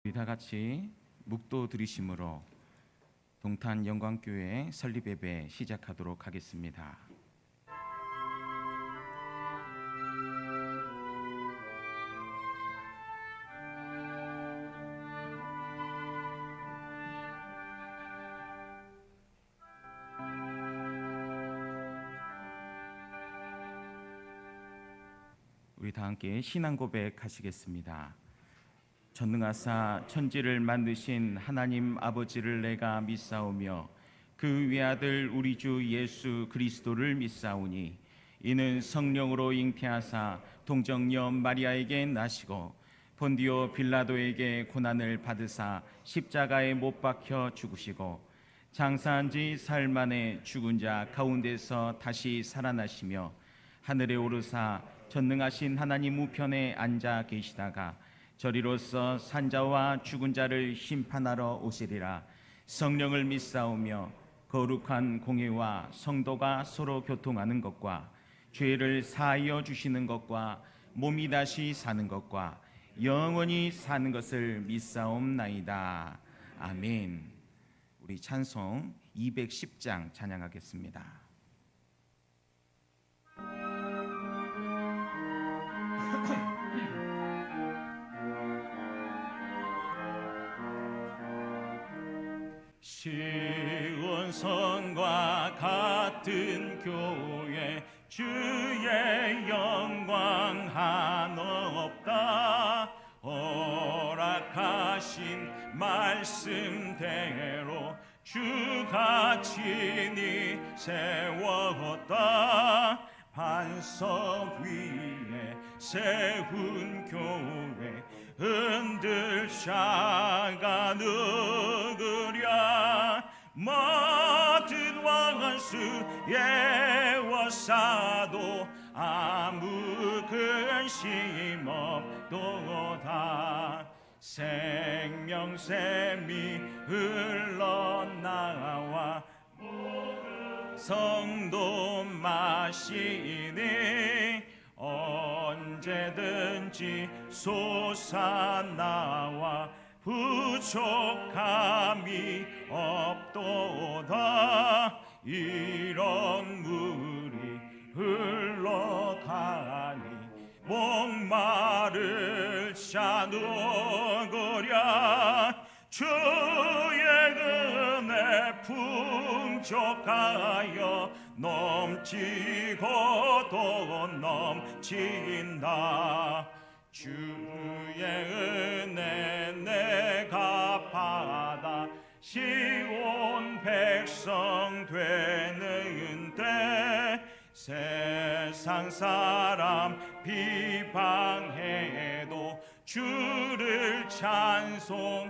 우리 다 같이 묵도 들이심으로 동탄 영광교회 설립 예배 시작하도록 하겠습니다. 우리 다 함께 신앙 고백하시겠습니다. 전능하사 천지를 만드신 하나님 아버지를 내가 믿사오며 그 외아들 우리 주 예수 그리스도를 믿사오니 이는 성령으로 잉태하사 동정녀 마리아에게 나시고 본디오 빌라도에게 고난을 받으사 십자가에 못 박혀 죽으시고 장사한 지 사흘 만에 죽은 자 가운데서 다시 살아나시며 하늘에 오르사 전능하신 하나님 우편에 앉아 계시다가 저리로서 산자와 죽은 자를 심판하러 오시리라. 성령을 믿사오며 거룩한 공회와 성도가 서로 교통하는 것과 죄를 사하여 주시는 것과 몸이 다시 사는 것과 영원히 사는 것을 믿사옵나이다. 아멘. 우리 찬송 210장 찬양하겠습니다. 시온성과 같은 교회 주의 영광 한없다. 허락하신 말씀대로 주가 친히 세웠다. 반석 위에 세운 교회 흔들 샤가 누구랴. 모든 원수 예워사도 아무 근심 없도다. 생명샘이 흘러나와 성도 마시니 언제든지 솟아나와 부족함이 없도다. 이런 물이 흘러가니 목마를 자 누구랴. 주의 은혜 풍족하여 넘치고 또 넘친다. 주의 은혜 내가 받아 시온 백성 되는데 세상 사람 비방해도 주를 찬송하리라.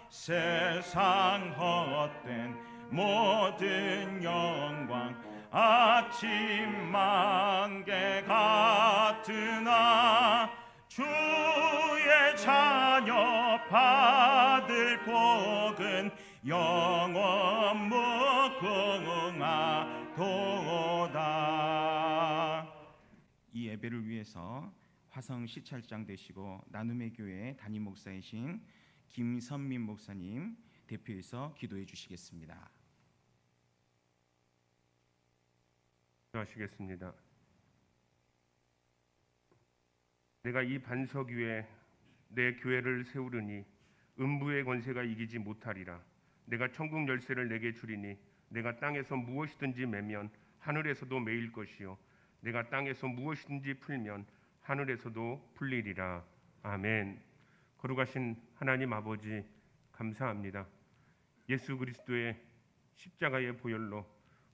세상 헛된 모든 영광 아침 만개 같으나 주의 자녀 받을 복은 영원 무궁하도다. 이 예배를 위해서 화성 시찰장 되시고 나눔의 교회 담임 목사이신 김선민 목사님 대표해서 기도해 주시겠습니다. 하시겠습니다. 내가 이 반석 위에 내 교회를 세우르니 음부의 권세가 이기지 못하리라. 내가 천국 열쇠를 내게 주리니 내가 땅에서 무엇이든지 매면 하늘에서도 매일 것이요 내가 땅에서 무엇이든지 풀면 하늘에서도 풀리리라. 아멘. 거룩하신 하나님 아버지 감사합니다. 예수 그리스도의 십자가의 보혈로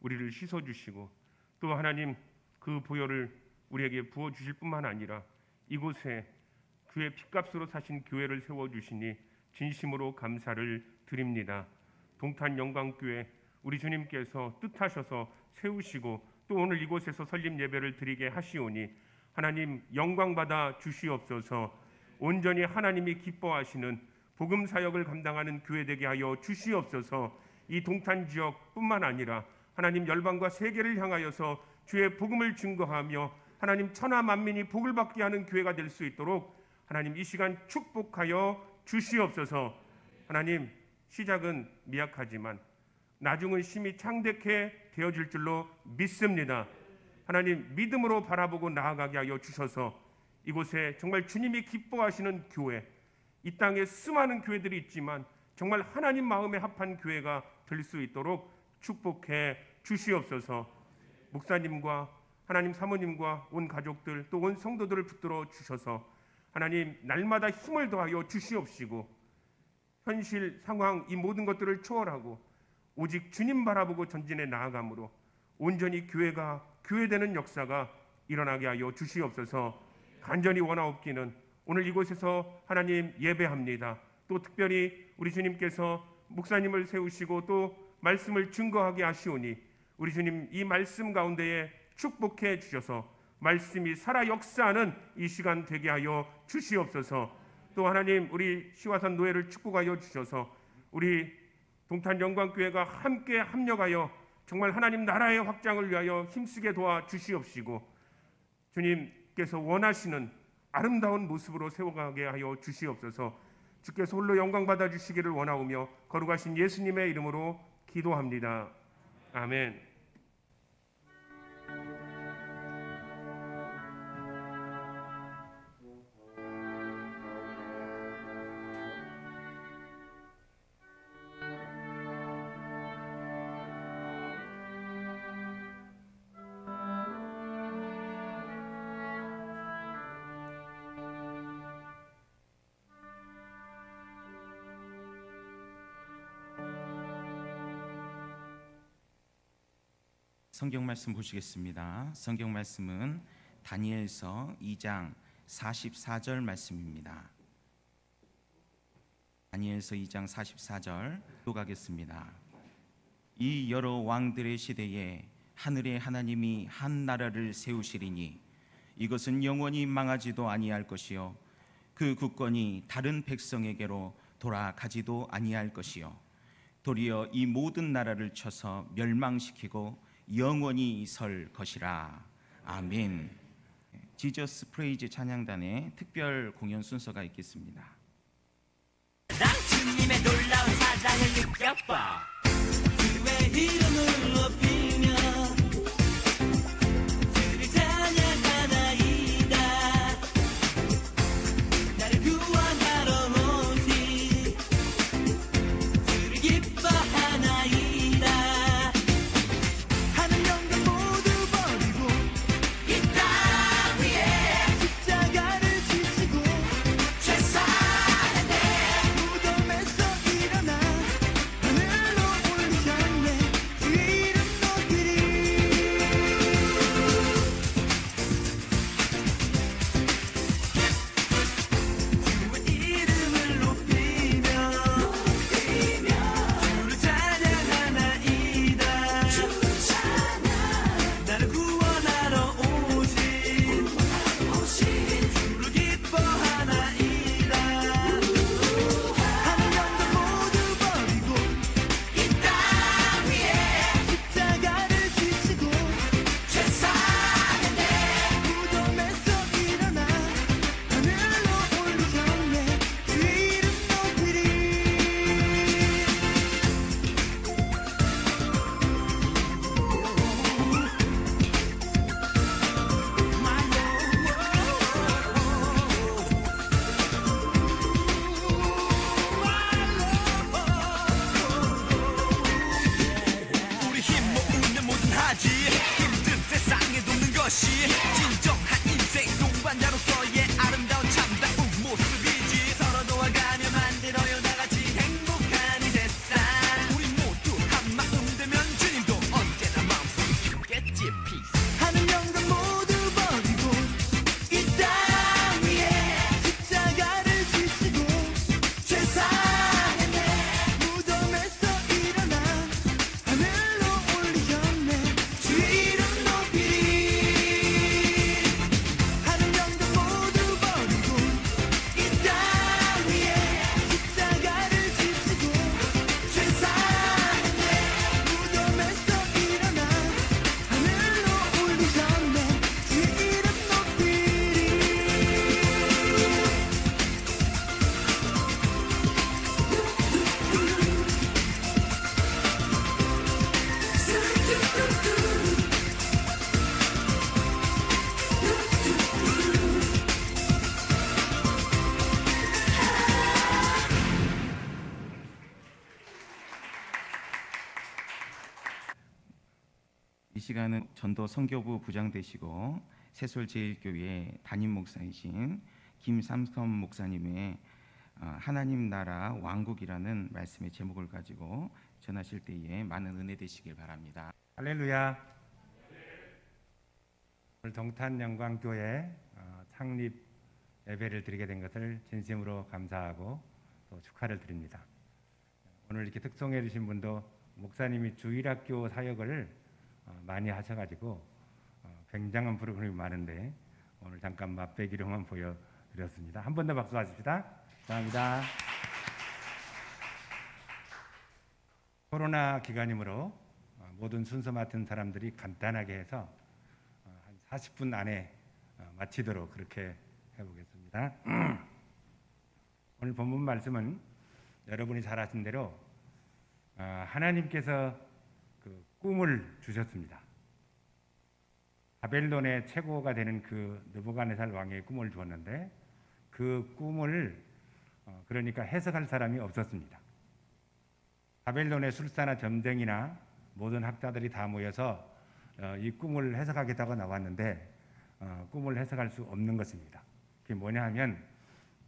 우리를 씻어주시고 또 하나님 그 보혈을 우리에게 부어주실 뿐만 아니라 이곳에 그의 핏값으로 사신 교회를 세워주시니 진심으로 감사를 드립니다. 동탄 영광교회 우리 주님께서 뜻하셔서 세우시고 또 오늘 이곳에서 설립 예배를 드리게 하시오니 하나님 영광받아 주시옵소서. 온전히 하나님이 기뻐하시는 복음 사역을 감당하는 교회 되게 하여 주시옵소서. 이 동탄 지역뿐만 아니라 하나님 열방과 세계를 향하여서 주의 복음을 증거하며 하나님 천하 만민이 복을 받게 하는 교회가 될 수 있도록 하나님 이 시간 축복하여 주시옵소서. 하나님 시작은 미약하지만 나중은 심히 창대케 되어질 줄로 믿습니다. 하나님 믿음으로 바라보고 나아가게 하여 주셔서 이곳에 정말 주님이 기뻐하시는 교회, 이 땅에 수많은 교회들이 있지만 정말 하나님 마음에 합한 교회가 될 수 있도록 축복해 주시옵소서. 목사님과 하나님 사모님과 온 가족들 또 온 성도들을 붙들어 주셔서 하나님 날마다 힘을 더하여 주시옵시고 현실 상황 이 모든 것들을 초월하고 오직 주님 바라보고 전진해 나아감으로 온전히 교회가 교회되는 역사가 일어나게 하여 주시옵소서. 간절히 원하옵기는 오늘 이곳에서 하나님 예배합니다. 또 특별히 우리 주님께서 목사님을 세우시고 또 말씀을 증거하게 하시오니 우리 주님 이 말씀 가운데에 축복해 주셔서 말씀이 살아 역사하는 이 시간 되게 하여 주시옵소서. 또 하나님 우리 시화산 노예를 축복하여 주셔서 우리 동탄 영광교회가 함께 합력하여 정말 하나님 나라의 확장을 위하여 힘쓰게 도와 주시옵시고 주님께서 원하시는 아름다운 모습으로 세워가게 하여 주시옵소서. 주께서 홀로 영광 받아 주시기를 원하오며 거룩하신 예수님의 이름으로 기도합니다. 아멘. 성경 말씀 보시겠습니다. 성경 말씀은 다니엘서 2장 44절 말씀입니다. 다니엘서 2장 44절 읽어가겠습니다. 이 여러 왕들의 시대에 하늘의 하나님이 한 나라를 세우시리니 이것은 영원히 망하지도 아니할 것이요 그 국권이 다른 백성에게로 돌아가지도 아니할 것이요 도리어 이 모든 나라를 쳐서 멸망시키고 영원히 설 것이라. 아멘. 지저스 프레이즈 찬양단의 특별 공연 순서가 있겠습니다. 난 주님의 놀라운 사랑을 느껴봐. 그의 이름을 높이며 주를 찬양하나이다. 나를 구원하러 오신 주를 기뻐하나이다. 주의 시간은 전도 선교부 부장 되시고 새솔제일교회 담임 목사이신 김삼선 목사님의 하나님 나라 왕국이라는 말씀의 제목을 가지고 전하실 때에 많은 은혜 되시길 바랍니다. 할렐루야. 오늘 동탄영광교회 창립 예배를 드리게 된 것을 진심으로 감사하고 또 축하를 드립니다. 오늘 이렇게 특송해 주신 분도 목사님이 주일학교 사역을 많이 하셔가지고 굉장한 프로그램이 많은데 오늘 잠깐 맛배기로만 보여드렸습니다. 한 번 더 박수 하십시다. 감사합니다. 코로나 기간이므로 모든 순서 맡은 사람들이 간단하게 해서 한 40분 안에 마치도록 그렇게 해보겠습니다. 오늘 본문 말씀은 여러분이 잘 아신 대로 하나님께서 그 꿈을 주셨습니다. 바벨론의 최고가 되는 그 느부갓네살 왕의 꿈을 주었는데 그 꿈을 그러니까 해석할 사람이 없었습니다. 바벨론의 술사나 점쟁이나 모든 학자들이 다 모여서 이 꿈을 해석하겠다고 나왔는데 꿈을 해석할 수 없는 것입니다. 그게 뭐냐 하면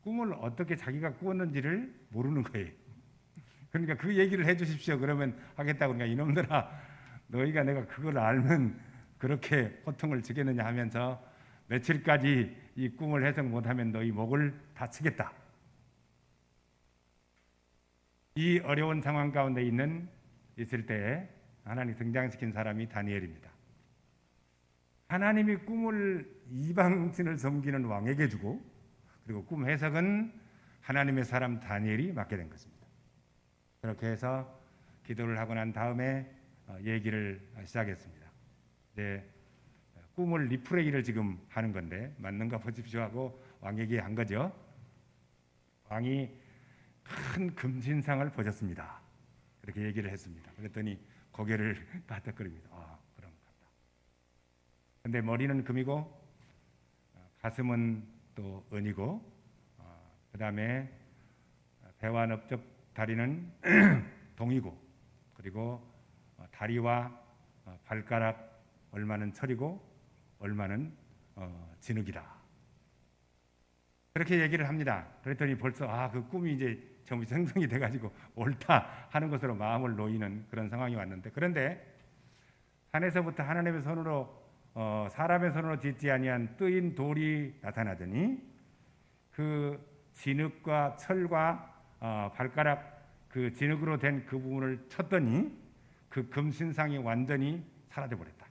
꿈을 어떻게 자기가 꾸었는지를 모르는 거예요. 그러니까 그 얘기를 해 주십시오. 그러면 하겠다고. 그러니까 이놈들아, 너희가 내가 그걸 알면 그렇게 고통을 주겠느냐 하면서 며칠까지 이 꿈을 해석 못하면 너희 목을 다치겠다. 이 어려운 상황 가운데 있을 때에 하나님 등장시킨 사람이 다니엘입니다. 하나님이 꿈을 이방신을 섬기는 왕에게 주고 그리고 꿈 해석은 하나님의 사람 다니엘이 맡게 된 것입니다. 그렇게 해서 기도를 하고 난 다음에 얘기를 시작했습니다. 이제 꿈을 리프레이를 지금 하는 건데 맞는가 보십시오 하고 왕에게 한 거죠. 왕이 큰 금신상을 보셨습니다. 그렇게 얘기를 했습니다. 그랬더니 고개를 까딱거립니다. 그럼 같다. 근데 머리는 금이고 가슴은 또 은이고 그 다음에 배와 넓적 다리는 동이고 그리고 다리와 발가락 얼마는 철이고 얼마는 진흙이다. 그렇게 얘기를 합니다. 그랬더니 벌써 그 꿈이 이제 전부 생성이 돼가지고 옳다 하는 것으로 마음을 놓이는 그런 상황이 왔는데 그런데 산에서부터 하나님의 손으로 사람의 손으로 짓지 아니한 뜨인 돌이 나타나더니 그 진흙과 철과 발가락 그 진흙으로 된 그 부분을 쳤더니 그 금신상이 완전히 사라져 버렸다.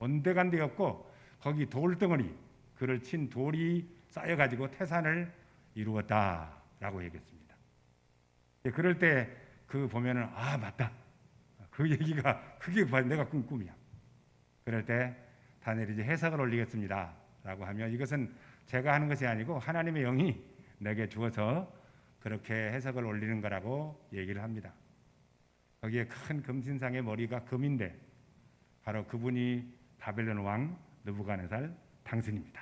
온데간데 없고 거기 돌덩어리 그를 친 돌이 쌓여가지고 태산을 이루었다라고 얘기했습니다. 그럴 때 그 보면은 맞다. 그 얘기가 그게 내가 꾼 꿈이야. 그럴 때 다니엘이 이제 해석을 올리겠습니다라고 하면 이것은 제가 하는 것이 아니고 하나님의 영이 내게 주어서 그렇게 해석을 올리는 거라고 얘기를 합니다. 거기에 큰 금신상의 머리가 금인데 바로 그분이 바벨론 왕 느부갓네살 당신입니다.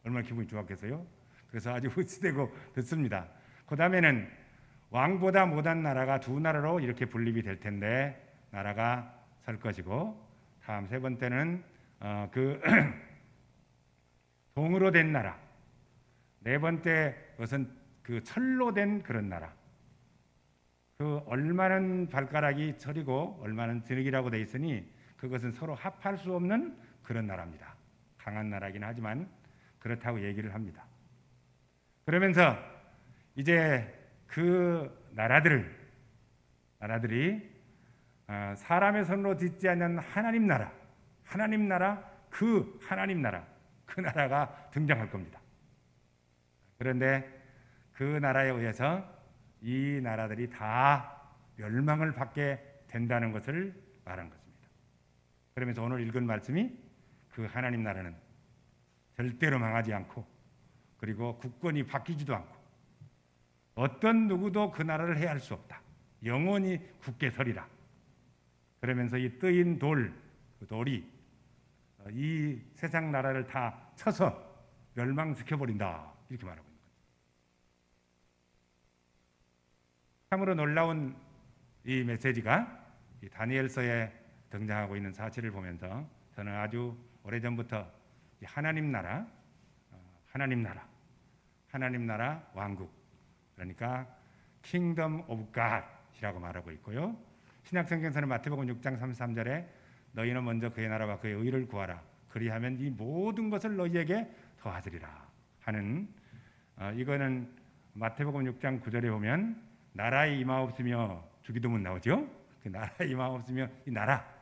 얼마나 기분이 좋았겠어요? 그래서 아주 흡수되고 듣습니다. 그 다음에는 왕보다 못한 나라가 두 나라로 이렇게 분립이 될 텐데 나라가 설 것이고 다음 세 번째는 그 동으로 된 나라, 네 번째 것은 그 철로 된 그런 나라. 그 얼마는 발가락이 철이고 얼마는 진흙이라고 돼 있으니 그것은 서로 합할 수 없는 그런 나라입니다. 강한 나라긴 하지만 그렇다고 얘기를 합니다. 그러면서 이제 그 나라들이 사람의 손으로 짓지 않는 하나님 나라 그 나라가 등장할 겁니다. 그런데 그 나라에 의해서 이 나라들이 다 멸망을 받게 된다는 것을 말한 것입니다. 그러면서 오늘 읽은 말씀이 그 하나님 나라는 절대로 망하지 않고 그리고 국권이 바뀌지도 않고 어떤 누구도 그 나라를 해할 수 없다. 영원히 굳게 서리라. 그러면서 이 뜨인 돌이 이 세상 나라를 다 쳐서 멸망시켜버린다. 이렇게 말하고 있는 거죠. 참으로 놀라운 이 메시지가 이 다니엘서에 등장하고 있는 사실을 보면서 저는 아주 오래전부터 이 하나님 나라 왕국, 그러니까 킹덤 오브 갓이라고 말하고 있고요. 신약성경에서는 마태복음 6장 33절에 너희는 먼저 그의 나라와 그의 의를 구하라. 그리하면 이 모든 것을 너희에게 더하시리라 하는, 이거는 마태복음 6장 9절에 보면 나라에 임하옵으며 주기도문 나오죠. 그 나라에 임하옵으며 이 나라,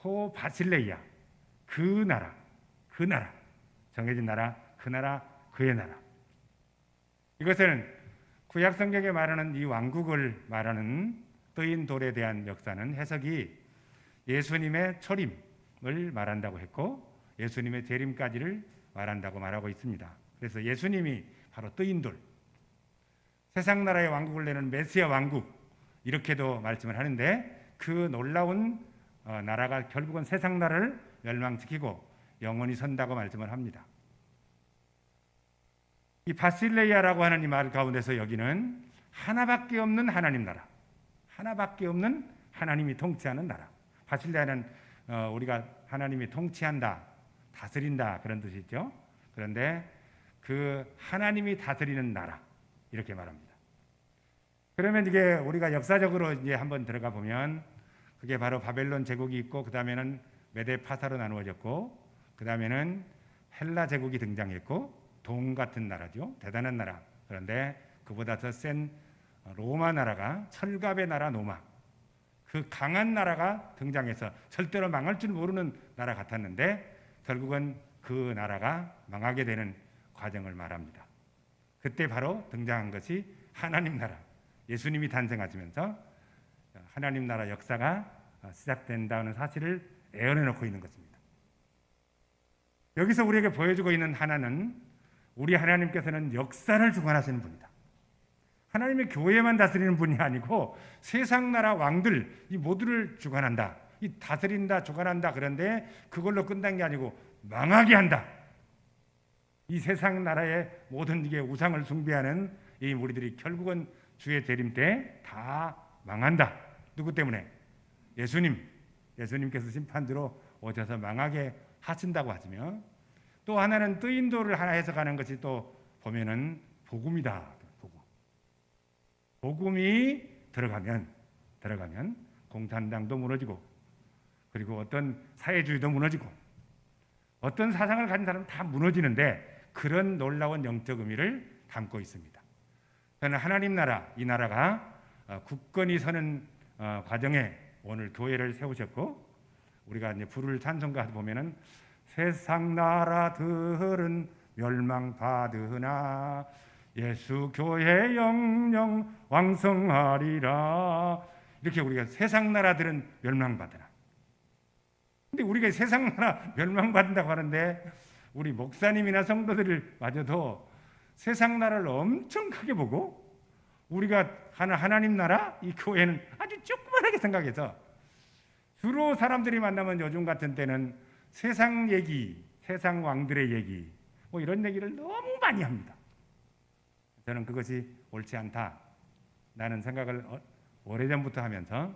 호 바실레이아, 그 나라 정해진 나라, 그 나라, 그의 나라. 이것은 구약 성경에 말하는 이 왕국을 말하는 뜨인 돌에 대한 역사는 해석이 예수님의 초림을 말한다고 했고 예수님의 재림까지를 말한다고 말하고 있습니다. 그래서 예수님이 바로 뜨인 돌, 세상 나라의 왕국을 내는 메시아 왕국, 이렇게도 말씀을 하는데 그 놀라운 나라가 결국은 세상 나라를 멸망시키고 영원히 선다고 말씀을 합니다. 이 바실레이아라고 하는 이 말 가운데서 여기는 하나밖에 없는 하나님 나라, 하나밖에 없는 하나님이 통치하는 나라. 바실레아는 우리가 하나님이 통치한다, 다스린다 그런 뜻이죠. 그런데 그 하나님이 다스리는 나라 이렇게 말합니다. 그러면 이게 우리가 역사적으로 이제 한번 들어가 보면 그게 바로 바벨론 제국이 있고 그 다음에는 메데 파사로 나누어졌고 그 다음에는 헬라 제국이 등장했고 동 같은 나라죠. 대단한 나라. 그런데 그보다 더 센 로마 나라가, 철갑의 나라 로마, 그 강한 나라가 등장해서 절대로 망할 줄 모르는 나라 같았는데 결국은 그 나라가 망하게 되는 과정을 말합니다. 그때 바로 등장한 것이 하나님 나라, 예수님이 탄생하시면서 하나님 나라 역사가 시작된다는 사실을 애언해 놓고 있는 것입니다. 여기서 우리에게 보여주고 있는 하나는 우리 하나님께서는 역사를 주관하시는 분이다. 하나님의 교회만 다스리는 분이 아니고 세상 나라 왕들 이 모두를 주관한다. 이 다스린다, 주관한다. 그런데 그걸로 끝난 게 아니고 망하게 한다. 이 세상 나라의 모든 이게 우상을 숭배하는 이 우리들이 결국은 주의 재림 때 다 망한다. 누구 때문에? 예수님께서 심판대로 오셔서 망하게 하신다고 하시며 또 하나는 뜨인 돌을 하나 해석하는 것이 또 보면은 복음이다. 복음이 들어가면 공산당도 무너지고 그리고 어떤 사회주의도 무너지고 어떤 사상을 가진 사람은 다 무너지는데 그런 놀라운 영적 의미를 담고 있습니다. 저는 하나님 나라, 이 나라가 굳건히 서는 과정에 오늘 교회를 세우셨고 우리가 이제 부를 찬송가 보면은 세상 나라들은 멸망받으나 예수 교회 영영 왕성하리라. 이렇게 우리가 세상 나라들은 멸망받으나. 근데 우리가 세상 나라 멸망받는다고 하는데 우리 목사님이나 성도들을 마저도 세상 나라를 엄청 크게 보고 우리가 하나님 나라, 이 교회는 아주 조그만하게 생각해서 주로 사람들이 만나면 요즘 같은 때는 세상 얘기, 세상 왕들의 얘기 뭐 이런 얘기를 너무 많이 합니다. 저는 그것이 옳지 않다. 나는 생각을 오래전부터 하면서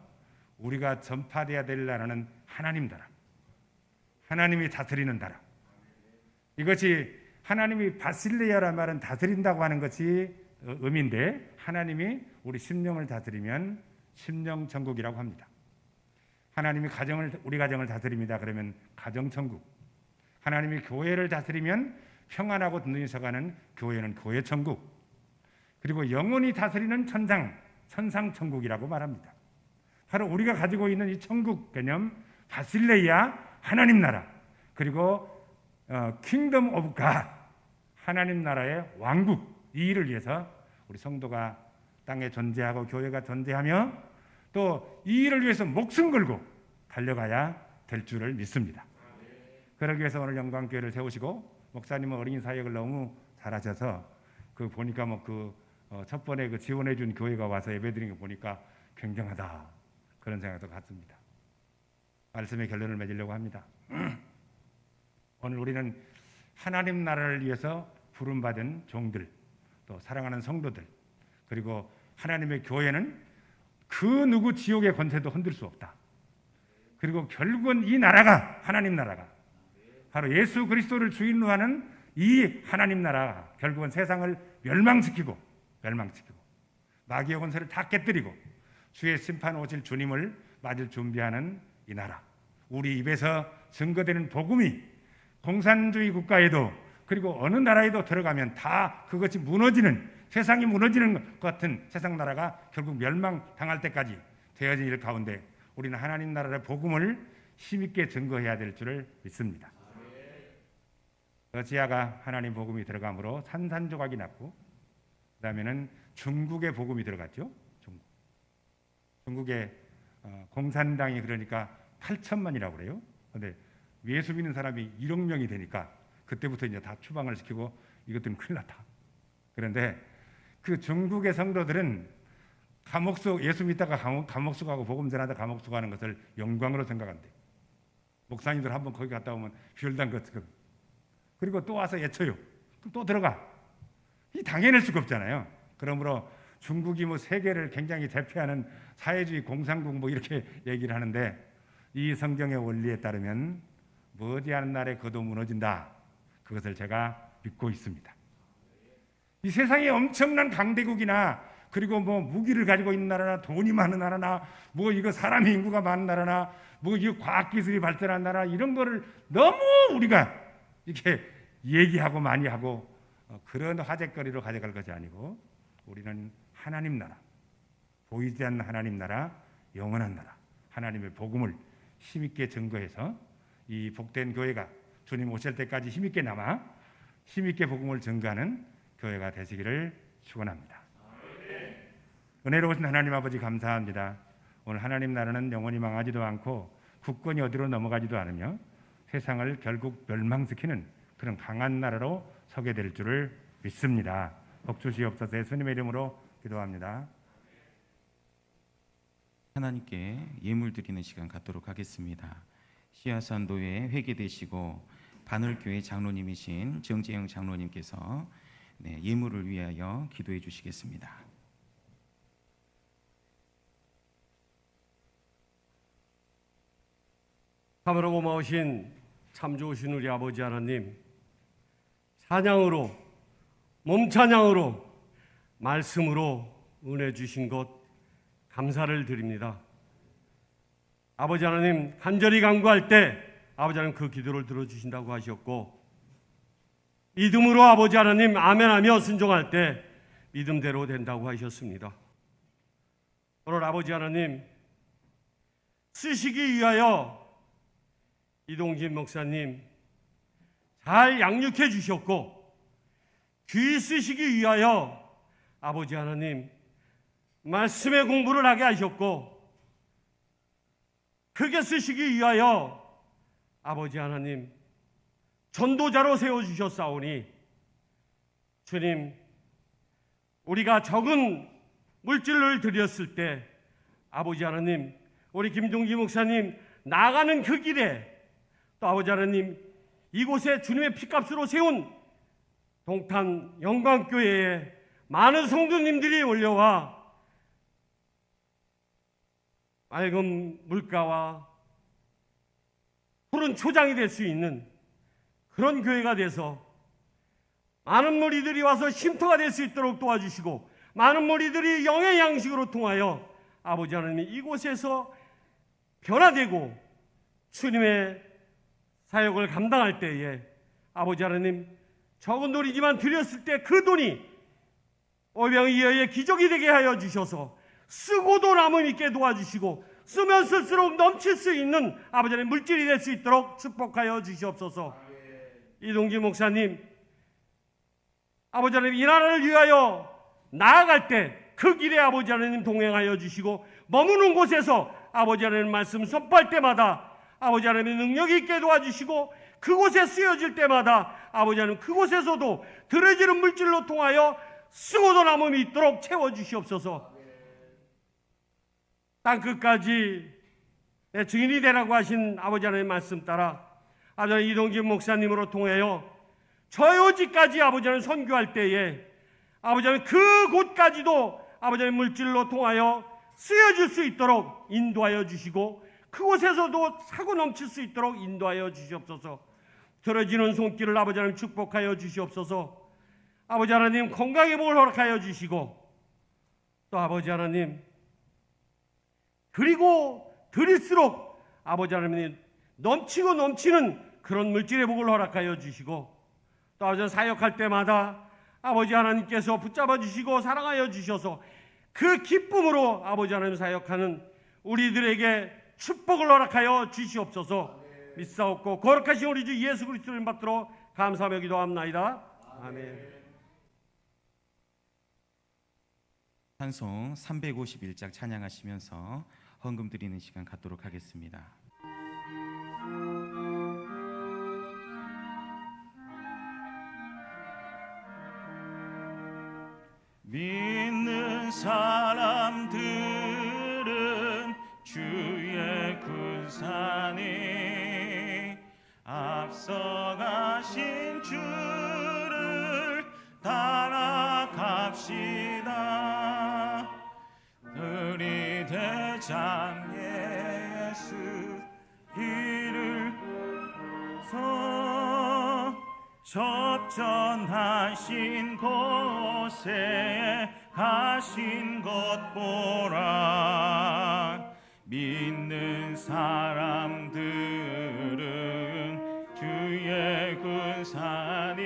우리가 전파돼야 될 나라는 하나님 나라, 하나님이 다스리는 나라. 이것이 하나님이 바실레아라는 말은 다스린다고 하는 것이 의미인데 하나님이 우리 심령을 다스리면 심령 천국이라고 합니다. 하나님이 우리 가정을 다스립니다. 그러면 가정 천국. 하나님이 교회를 다스리면 평안하고 든든히 서가는 교회는 교회 천국. 그리고 영원히 다스리는 천상 천국이라고 말합니다. 바로 우리가 가지고 있는 이 천국 개념, 바실레아 하나님 나라, 그리고 킹덤 오브 갓 하나님 나라의 왕국, 이 일을 위해서 우리 성도가 땅에 존재하고 교회가 존재하며 또 이 일을 위해서 목숨 걸고 달려가야 될 줄을 믿습니다. 그러기 위해서 오늘 영광교회를 세우시고 목사님은 어린이 사역을 너무 잘하셔서 그 보니까 첫 번에 그 지원해 준 교회가 와서 예배드리는 거 보니까 굉장하다 그런 생각도 갖습니다. 말씀의 결론을 맺으려고 합니다. 오늘 우리는 하나님 나라를 위해서 부름받은 종들, 또 사랑하는 성도들, 그리고 하나님의 교회는 그 누구 지옥의 권세도 흔들 수 없다. 그리고 결국은 이 나라가, 하나님 나라가, 바로 예수 그리스도를 주인으로 하는 이 하나님 나라가 결국은 세상을 멸망시키고 마귀의 권세를 다 깨뜨리고 주의 심판 오실 주님을 맞을 준비하는 이 나라, 우리 입에서 증거되는 복음이 공산주의 국가에도 그리고 어느 나라에도 들어가면 다 그것이 무너지는, 세상이 무너지는 것 같은 세상 나라가 결국 멸망당할 때까지 되어진 일 가운데 우리는 하나님 나라의 복음을 힘있게 증거해야 될 줄을 믿습니다. 러시아가 하나님 복음이 들어감으로 산산조각이 났고, 그 다음에는 중국의 복음이 들어갔죠. 중국의 공산당이 그러니까 8천만이라고 그래요. 그런데 예수 믿는 사람이 1억 명이 되니까 그때부터 이제 다 추방을 시키고 이것들은 큰일 났다. 그런데 그 중국의 성도들은 감옥 속, 예수 믿다가 감옥 속 가고 복음 전하다 감옥 속 가는 것을 영광으로 생각한대. 목사님들 한번 거기 갔다 오면 별단 것처럼. 그리고 또 와서 예쳐요. 또 들어가. 이 당해낼 수가 없잖아요. 그러므로 중국이 뭐 세계를 굉장히 대표하는 사회주의 공산국 뭐 이렇게 얘기를 하는데, 이 성경의 원리에 따르면 머지않은 날에 그도 무너진다. 그것을 제가 믿고 있습니다. 이 세상에 엄청난 강대국이나 그리고 뭐 무기를 가지고 있는 나라나 돈이 많은 나라나 뭐 이거 사람의 인구가 많은 나라나 뭐 이거 과학기술이 발전한 나라, 이런 거를 너무 우리가 이렇게 얘기하고 많이 하고 그런 화제거리로 가져갈 것이 아니고, 우리는 하나님 나라, 보이지 않는 하나님 나라, 영원한 나라, 하나님의 복음을 힘있게 증거해서 이 복된 교회가 주님 오실 때까지 힘있게 남아 힘있게 복음을 증거하는 교회가 되시기를 축원합니다. 은혜로우신 하나님 아버지 감사합니다. 오늘 하나님 나라는 영원히 망하지도 않고 국권이 어디로 넘어가지도 않으며 세상을 결국 멸망시키는 그런 강한 나라로 서게 될 줄을 믿습니다. 복 주시옵소서. 예수님의 이름으로 기도합니다. 하나님께 예물 드리는 시간 갖도록 하겠습니다. 시아산도에 회개되시고 바늘교회 장로님이신 정재영 장로님께서 예물을 위하여 기도해 주시겠습니다. 참으로 고마우신 참 좋으신 우리 아버지 하나님, 찬양으로, 몸찬양으로, 말씀으로 은혜 주신 것 감사를 드립니다. 아버지 하나님, 간절히 간구할 때 아버지 하나님 그 기도를 들어주신다고 하셨고, 믿음으로 아버지 하나님 아멘하며 순종할 때 믿음대로 된다고 하셨습니다. 오늘 아버지 하나님 쓰시기 위하여 이동진 목사님 잘 양육해 주셨고, 귀 쓰시기 위하여 아버지 하나님 말씀의 공부를 하게 하셨고, 크게 쓰시기 위하여 아버지 하나님 전도자로 세워주셨사오니, 주님, 우리가 적은 물질을 드렸을 때 아버지 하나님, 우리 김동기 목사님 나가는 그 길에 또 아버지 하나님 이곳에 주님의 피값으로 세운 동탄 영광교회에 많은 성도님들이 올려와 맑은 물가와 푸른 초장이 될 수 있는 그런 교회가 돼서 많은 무리들이 와서 쉼터가 될 수 있도록 도와주시고, 많은 무리들이 영의 양식으로 통하여 아버지 하나님 이곳에서 변화되고 주님의 사역을 감당할 때에 아버지 하나님 적은 돈이지만 드렸을 때 그 돈이 오병이어의 기적이 되게 하여 주셔서 쓰고도 남음 있게 도와주시고 쓰면 쓸수록 넘칠 수 있는 아버지 하나님 물질이 될 수 있도록 축복하여 주시옵소서. 이동기 목사님, 아버지 하나님 이 나라를 위하여 나아갈 때 그 길에 아버지 하나님 동행하여 주시고, 머무는 곳에서 아버지 하나님 말씀 선포할 때마다 아버지 하나님 능력이 있게 도와주시고, 그곳에 쓰여질 때마다 아버지 하나님 그곳에서도 들어지는 물질로 통하여 쓰고도 남음이 있도록 채워주시옵소서. 땅끝까지 내 증인이 되라고 하신 아버지 하나님 말씀 따라 아버지 하나님 이동진 목사님으로 통하여 저요지까지 아버지 하나님 선교할 때에 아버지 하나님 그곳까지도 아버지 하나님 물질로 통하여 쓰여질 수 있도록 인도하여 주시고, 그곳에서도 사고 넘칠 수 있도록 인도하여 주시옵소서. 들어지는 손길을 아버지 하나님 축복하여 주시옵소서. 아버지 하나님 건강의 복을 허락하여 주시고, 또 아버지 하나님 드리고 드릴수록 아버지 하나님 넘치고 넘치는 그런 물질의 복을 허락하여 주시고, 또 아버지 사역할 때마다 아버지 하나님께서 붙잡아 주시고 사랑하여 주셔서 그 기쁨으로 아버지 하나님 사역하는 우리들에게 축복을 허락하여 주시옵소서. 믿사옵고 거룩하신 우리 주 예수 그리스도를 이름 받들어 감사하며 기도합나이다. 아멘. 찬송 351장 찬양하시면서 헌금 드리는 시간 갖도록 하겠습니다. 믿는 사람들은 주의 큰 산에 앞서가신 주를 따라갑시다. 들이대장 예수 길을 서 접전하신 곳에 가신 것 보라. 믿는 사람들은 주의 큰 산이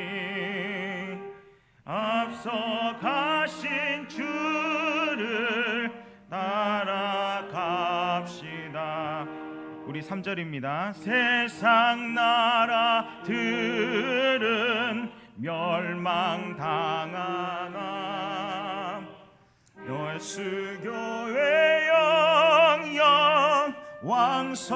앞서 가신 주를 따라갑시다. 우리 3절입니다. 세상 나라들은 멸망당하나 예수 교회 영영 왕성하리라.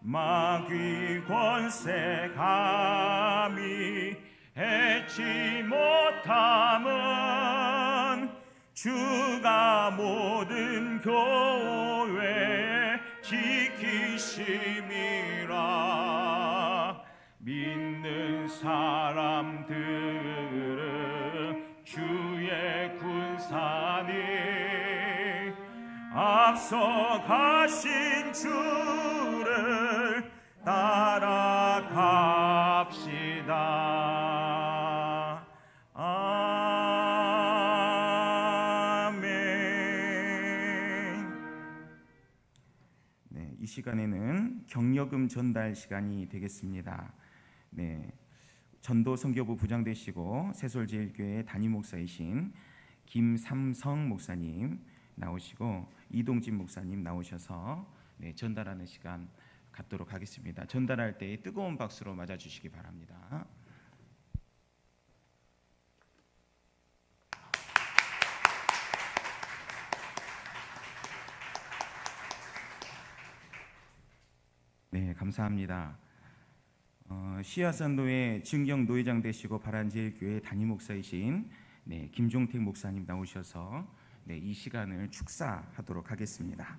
마귀 권세 감히 해치 못함은 주가 모든 교회에 지키심이라. 믿는 사람들은 주의 군산이 앞서 가신 주를 따라갑시다. 이 시간에는 경력금 전달 시간이 되겠습니다. 전도 선교부 부장 되시고 세솔제일교회 담임 목사이신 김삼성 목사님 나오시고 이동진 목사님 나오셔서 전달하는 시간 갖도록 하겠습니다. 전달할 때 뜨거운 박수로 맞아주시기 바랍니다. 네, 감사합니다. 시야산노회 증경 노회장 되시고 바란제일교회 담임 목사이신 김종택 목사님 나오셔서 이 시간을 축사하도록 하겠습니다.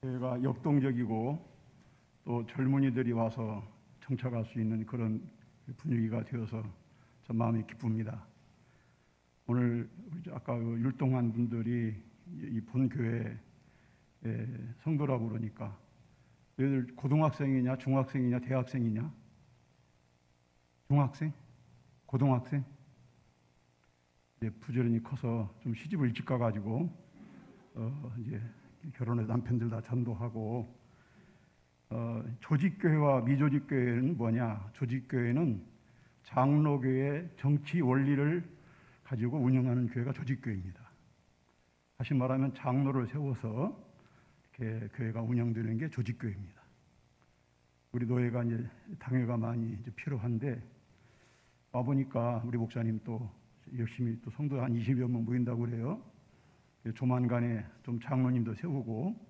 교회가 역동적이고 또 젊은이들이 와서 정착할 수 있는 그런 분위기가 되어서 저 마음이 기쁩니다. 오늘 아까 율동한 분들이 이 본교회 성도라고 그러니까 너희들 고등학생이냐 중학생이냐 대학생이냐? 중학생? 고등학생? 이제 부지런히 커서 좀 시집을 일찍 가가지고 이제 결혼해서 남편들 다 전도하고. 조직교회와 미조직교회는 뭐냐? 조직교회는 장로교회 정치 원리를 가지고 운영하는 교회가 조직교회입니다. 다시 말하면 장로를 세워서 이렇게 교회가 운영되는 게 조직교회입니다. 우리 노예가 이제 당회가 많이 이제 필요한데 와 보니까 우리 목사님 또 열심히 또 성도 한 20여 명 모인다고 그래요. 조만간에 좀 장로님도 세우고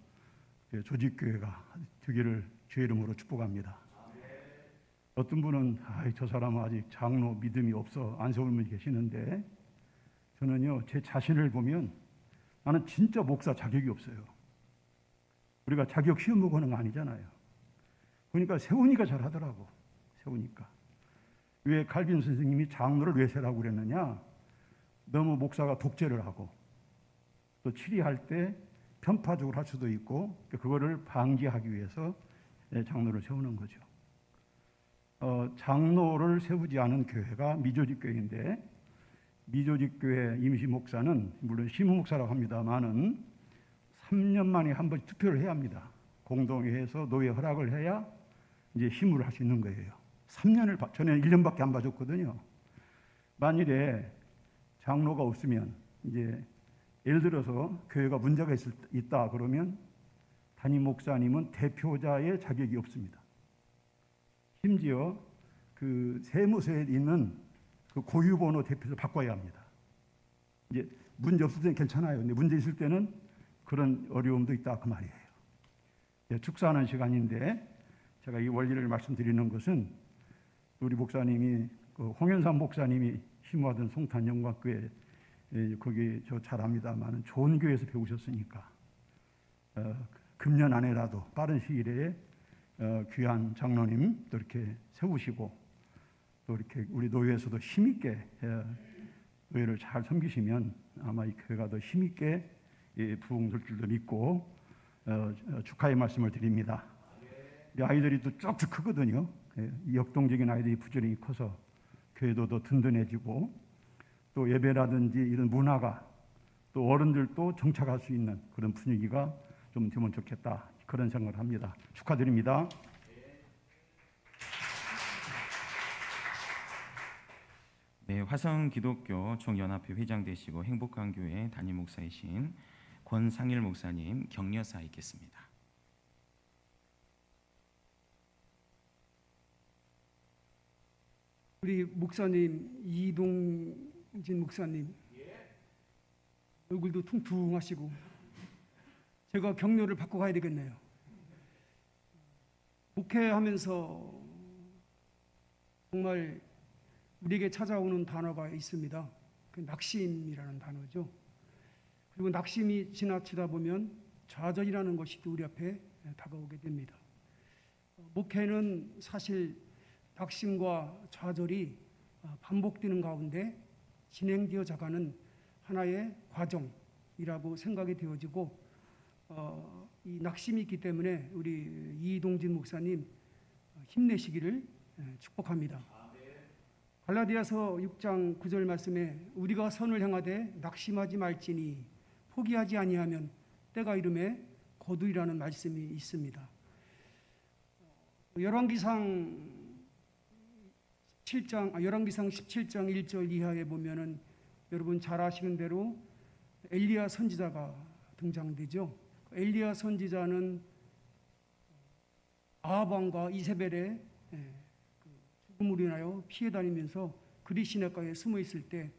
조직교회가 되기를 주의 이름으로 축복합니다. 어떤 분은 저 사람은 아직 장로 믿음이 없어 안 세우는 분이 계시는데 저는요 제 자신을 보면 나는 진짜 목사 자격이 없어요. 우리가 자격 시험 보고 하는 거 아니잖아요. 그러니까 세우니까 잘하더라고. 세우니까. 왜 칼빈 선생님이 장로를 왜 세라고 그랬느냐? 너무 목사가 독재를 하고 또 치리할 때 편파적으로 할 수도 있고 그거를 방지하기 위해서 장로를 세우는 거죠. 장로를 세우지 않은 교회가 미조직교회인데 미조직교회 임시 목사는 물론 심우 목사라고 합니다만은 3년 만에 한 번 투표를 해야 합니다. 공동회에서 노예 허락을 해야 이제 심우를 할 수 있는 거예요. 3년을 전에는 1년밖에 안 봐줬거든요. 만일에 장로가 없으면 이제 예를 들어서 교회가 문제가 있다 그러면 담임 목사님은 대표자의 자격이 없습니다. 심지어 그 세무서에 있는 그 고유번호 대표를 바꿔야 합니다. 이제 문제 없을 때는 괜찮아요. 근데 문제 있을 때는 그런 어려움도 있다 그 말이에요. 축사하는 시간인데 제가 이 원리를 말씀드리는 것은 우리 목사님이 그 홍현삼 목사님이 심호하던 송탄 영광교회 거기 저 잘합니다만은 좋은 교회에서 배우셨으니까 금년 안에라도 빠른 시일에 귀한 장로님 또 이렇게 세우시고 또 이렇게 우리 노회에서도 힘있게 노회를 잘 섬기시면 아마 이 교회가 더 힘있게 부흥될 줄도 믿고 축하의 말씀을 드립니다. 이 아이들이 또 쭉쭉 크거든요. 이 역동적인 아이들이 부지런히 커서 교회도 더 든든해지고 또 예배라든지 이런 문화가 또 어른들도 정착할 수 있는 그런 분위기가 좀 되면 좋겠다 그런 생각을 합니다. 축하드립니다. 네, 화성 기독교 총연합회 회장 되시고 행복한 교회 담임 목사이신 권상일 목사님 격려사 있겠습니다. 우리 목사님 이동진 목사님 얼굴도 퉁퉁하시고 제가 격려를 받고 가야 되겠네요. 목회하면서 정말 우리에게 찾아오는 단어가 있습니다. 그 낙심이라는 단어죠. 그리고 낙심이 지나치다 보면 좌절이라는 것이 또 우리 앞에 다가오게 됩니다. 목회는 사실 낙심과 좌절이 반복되는 가운데 진행되어져 가는 하나의 과정이라고 생각이 되어지고 이 낙심이 있기 때문에 우리 이동진 목사님 힘내시기를 축복합니다. 갈라디아서 6장 9절 말씀에 우리가 선을 행하되 낙심하지 말지니 포기하지 아니하면 때가 이름에 거두리라는 말씀이 있습니다. 열왕기상 17장 1절 이하에 보면은 여러분 잘 아시는 대로 엘리야 선지자가 등장되죠. 엘리야 선지자는 아합 왕과 이세벨의 죽음으로 인하여 피해 다니면서 그리 시냇가에 숨어 있을 때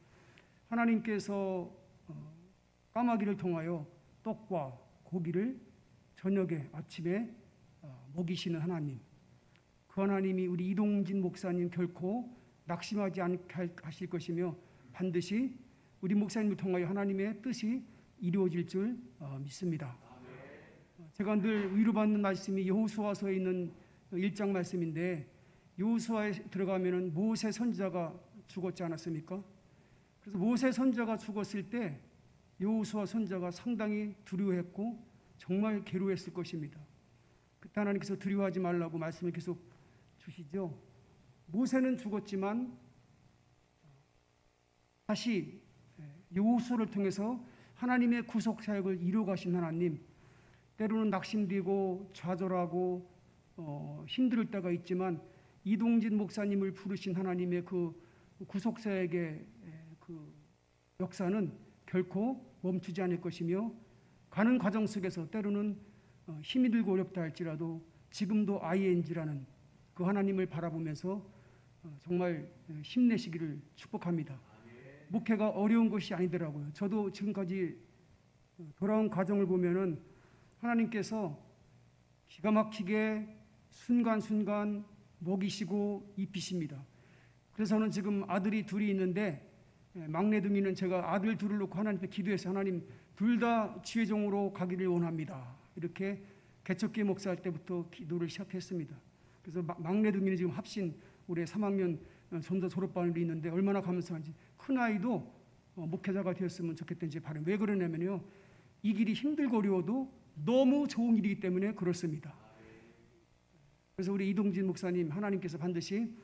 하나님께서 까마귀를 통하여 떡과 고기를 저녁에 아침에 먹이시는 하나님, 그 하나님이 우리 이동진 목사님 결코 낙심하지 않게 하실 것이며 반드시 우리 목사님을 통하여 하나님의 뜻이 이루어질 줄 믿습니다. 제가 늘 위로받는 말씀이 여호수아서에 있는 1장 말씀인데 여호수아에 들어가면은 모세 선지자가 죽었지 않았습니까? 그래서 모세 선지자가 죽었을 때 여호수아 선지자가 상당히 두려워했고 정말 괴로워했을 것입니다. 그때 하나님께서 두려워하지 말라고 말씀을 계속 주시죠. 모세는 죽었지만 다시 여호수아를 통해서 하나님의 구속 사역을 이루어가신 하나님, 때로는 낙심되고 좌절하고 힘들 때가 있지만 이동진 목사님을 부르신 하나님의 그 구속 사역의 그 역사는 결코 멈추지 않을 것이며 가는 과정 속에서 때로는 힘이 들고 어렵다 할지라도 지금도 ING라는 그 하나님을 바라보면서 정말 힘내시기를 축복합니다. 목회가 어려운 것이 아니더라고요. 저도 지금까지 돌아온 과정을 보면은 하나님께서 기가 막히게 순간순간 먹이시고 입히십니다. 그래서 저는 지금 아들이 둘이 있는데 막내둥이는 제가 아들 둘을 놓고 하나님께 기도해서 하나님 둘 다 지혜종으로 가기를 원합니다. 이렇게 개척기 목사할 때부터 기도를 시작했습니다. 그래서 막내둥이는 지금 합신 올해 3학년 전도 졸업반으로 있는데 얼마나 감사한지 큰아이도 목회자가 되었으면 좋겠다는 제 바람. 왜 그러냐면요, 이 길이 힘들고 어려워도 너무 좋은 일이기 때문에 그렇습니다. 그래서 우리 이동진 목사님 하나님께서 반드시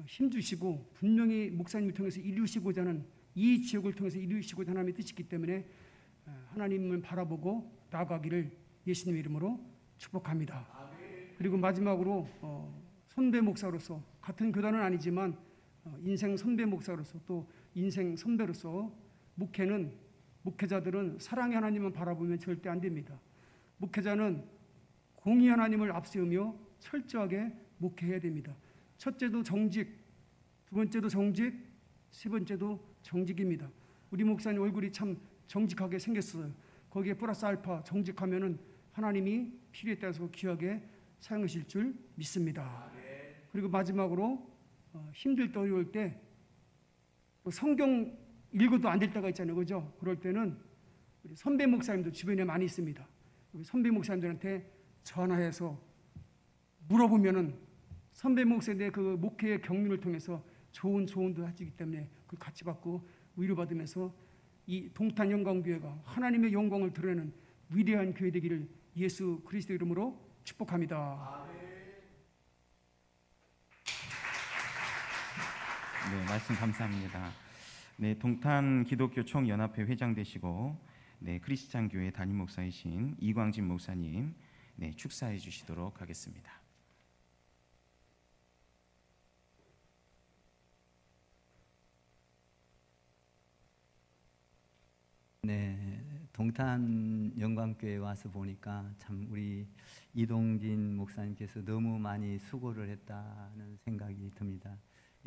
힘주시고 분명히 목사님을 통해서 이루시고자 하는 이 지역을 통해서 이루시고자 하나님의 뜻이기 때문에 하나님을 바라보고 나아가기를 예수님의 이름으로 축복합니다. 그리고 마지막으로 선배 목사로서 같은 교단은 아니지만 인생 선배 목사로서 또 인생 선배로서 목회자들은 사랑의 하나님만 바라보면 절대 안 됩니다. 목회자는 공의 하나님을 앞세우며 철저하게 목회해야 됩니다. 첫째도 정직, 두 번째도 정직, 세 번째도 정직입니다. 우리 목사님 얼굴이 참 정직하게 생겼어요. 거기에 플러스 알파 정직하면은 하나님이 필요에 따라서 귀하게 사용하실 줄 믿습니다. 그리고 마지막으로 힘들 때 어려울 때 성경 읽어도 안 될 때가 있잖아요, 그죠? 그럴 때는 우리 선배 목사님도 주변에 많이 있습니다. 우리 선배 목사님들한테 전화해서 물어보면은 선배 목사님의 그 목회의 경륜을 통해서 좋은 조언도 해주기 때문에 그걸 같이 받고 위로받으면서 이 동탄 영광교회가 하나님의 영광을 드러내는 위대한 교회 되기를 예수 그리스도 이름으로 축복합니다. 네, 말씀 감사합니다. 네, 동탄 기독교 총연합회 회장 되시고 네, 크리스찬 교회 담임 목사이신 이광진 목사님 네, 축사해 주시도록 하겠습니다. 네, 동탄 영광교회 와서 보니까 참 우리 이동진 목사님께서 너무 많이 수고를 했다는 생각이 듭니다.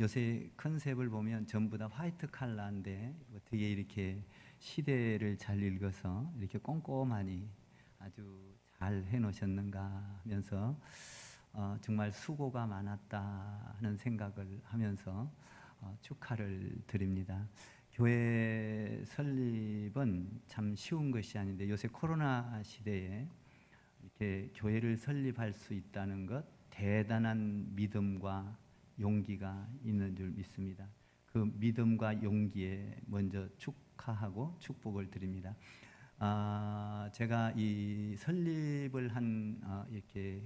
요새 컨셉을 보면 전부 다 화이트 칼라인데 어떻게 이렇게 시대를 잘 읽어서 이렇게 꼼꼼하니 아주 잘 해놓으셨는가 하면서 정말 수고가 많았다 하는 생각을 하면서 축하를 드립니다. 교회 설립은 참 쉬운 것이 아닌데 요새 코로나 시대에 이렇게 교회를 설립할 수 있다는 것 대단한 믿음과 용기가 있는 줄 믿습니다. 그 믿음과 용기에 먼저 축하하고 축복을 드립니다. 제가 이 설립을 한 이렇게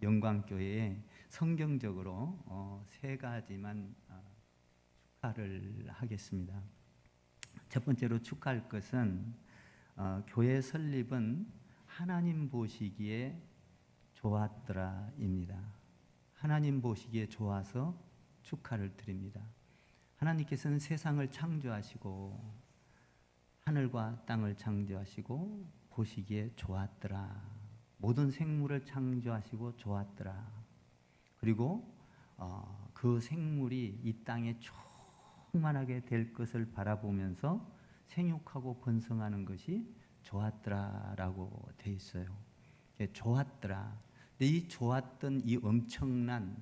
영광교회에 성경적으로 세 가지만 축하를 하겠습니다. 첫 번째로 축하할 것은 교회 설립은 하나님 보시기에 좋았더라입니다. 하나님 보시기에 좋아서 축하를 드립니다. 하나님께서는 세상을 창조하시고 하늘과 땅을 창조하시고 보시기에 좋았더라. 모든 생물을 창조하시고 좋았더라. 그리고 그 생물이 이 땅에 충만하게 될 것을 바라보면서 생육하고 번성하는 것이 좋았더라라고 돼 있어요. 좋았더라. 근데 이 좋았던 이 엄청난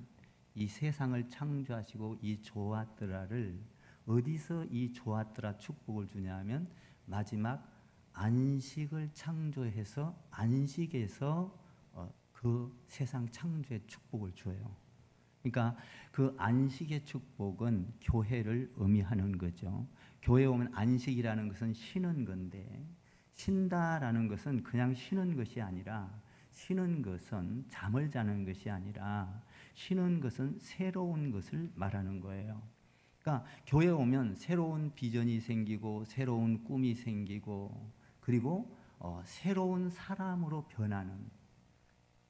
이 세상을 창조하시고 이 좋았더라를 어디서 이 좋았더라 축복을 주냐 하면 마지막 안식을 창조해서 안식에서 그 세상 창조의 축복을 줘요. 그러니까 그 안식의 축복은 교회를 의미하는 거죠. 교회에 오면 안식이라는 것은 쉬는 건데 쉰다라는 것은 그냥 쉬는 것이 아니라 쉬는 것은 잠을 자는 것이 아니라 쉬는 것은 새로운 것을 말하는 거예요. 그러니까 교회에 오면 새로운 비전이 생기고 새로운 꿈이 생기고 그리고 새로운 사람으로 변하는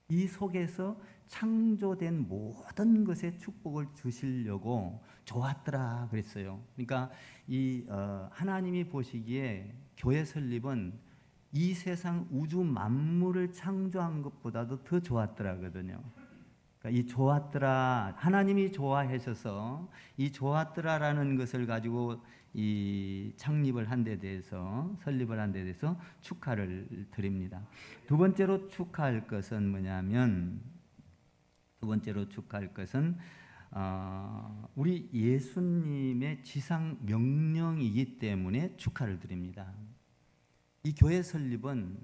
이 속에서 창조된 모든 것에 축복을 주시려고 좋았더라 그랬어요. 그러니까 이 하나님이 보시기에 교회 설립은 이 세상 우주 만물을 창조한 것보다도 더 좋았더라거든요. 그러니까 이 좋았더라 하나님이 좋아하셔서 이 좋았더라라는 것을 가지고 이 창립을 한 데 대해서 설립을 한 데 대해서 축하를 드립니다. 두 번째로 축하할 것은 뭐냐면 우리 예수님의 지상 명령이기 때문에 축하를 드립니다. 이 교회 설립은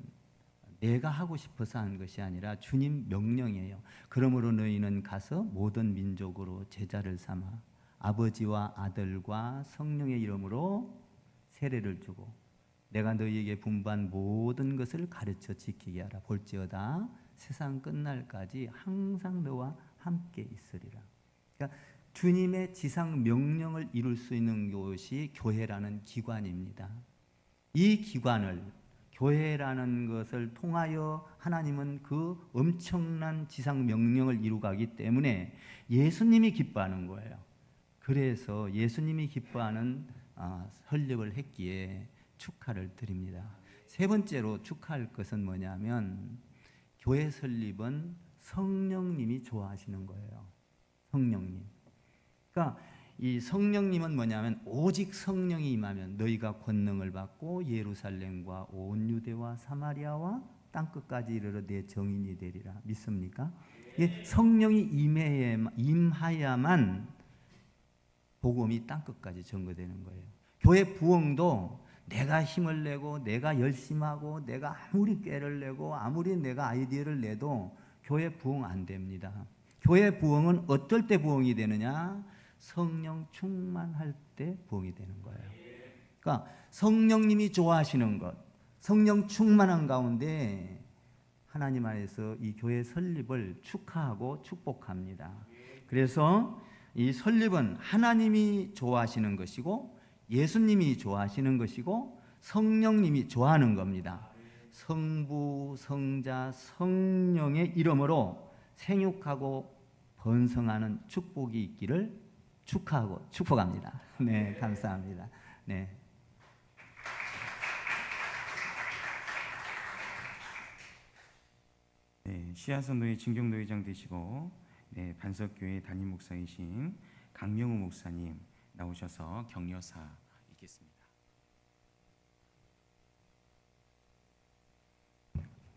내가 하고 싶어서 한 것이 아니라 주님 명령이에요. 그러므로 너희는 가서 모든 민족으로 제자를 삼아 아버지와 아들과 성령의 이름으로 세례를 주고 내가 너희에게 분부한 모든 것을 가르쳐 지키게 하라. 볼지어다 세상 끝날까지 항상 너와 함께 있으리라. 그러니까 주님의 지상 명령을 이룰 수 있는 곳이 교회라는 기관입니다. 이 기관을, 교회라는 것을 통하여 하나님은 그 엄청난 지상 명령을 이루가기 때문에 예수님이 기뻐하는 거예요. 그래서 예수님이 기뻐하는 설립을 했기에 축하를 드립니다. 세 번째로 축하할 것은 뭐냐면 교회 설립은 성령님이 좋아하시는 거예요. 성령님. 그러니까 이 성령님은 뭐냐면 오직 성령이 임하면 너희가 권능을 받고 예루살렘과 온 유대와 사마리아와 땅끝까지 이르러 내 정인이 되리라. 믿습니까? 성령이 임하야만 복음이 땅끝까지 전거되는 거예요. 교회 부흥도 내가 힘을 내고 내가 열심히 하고 내가 아무리 꾀를 내고 아무리 내가 아이디어를 내도 교회 부흥 안 됩니다. 교회 부흥은 어떨 때 부흥이 되느냐? 성령 충만할 때 부흥이 되는 거예요. 그러니까 성령님이 좋아하시는 것, 성령 충만한 가운데 하나님 안에서 이 교회 설립을 축하하고 축복합니다. 그래서 이 설립은 하나님이 좋아하시는 것이고 예수님이 좋아하시는 것이고 성령님이 좋아하는 겁니다. 성부, 성자, 성령의 이름으로 생육하고 번성하는 축복이 있기를 축하하고 축복합니다. 네, 감사합니다. 네. 네, 시아선노회 진경노회장 되시고 네, 반석교회 담임 목사이신 강명우 목사님 나오셔서 격려사 읽겠습니다.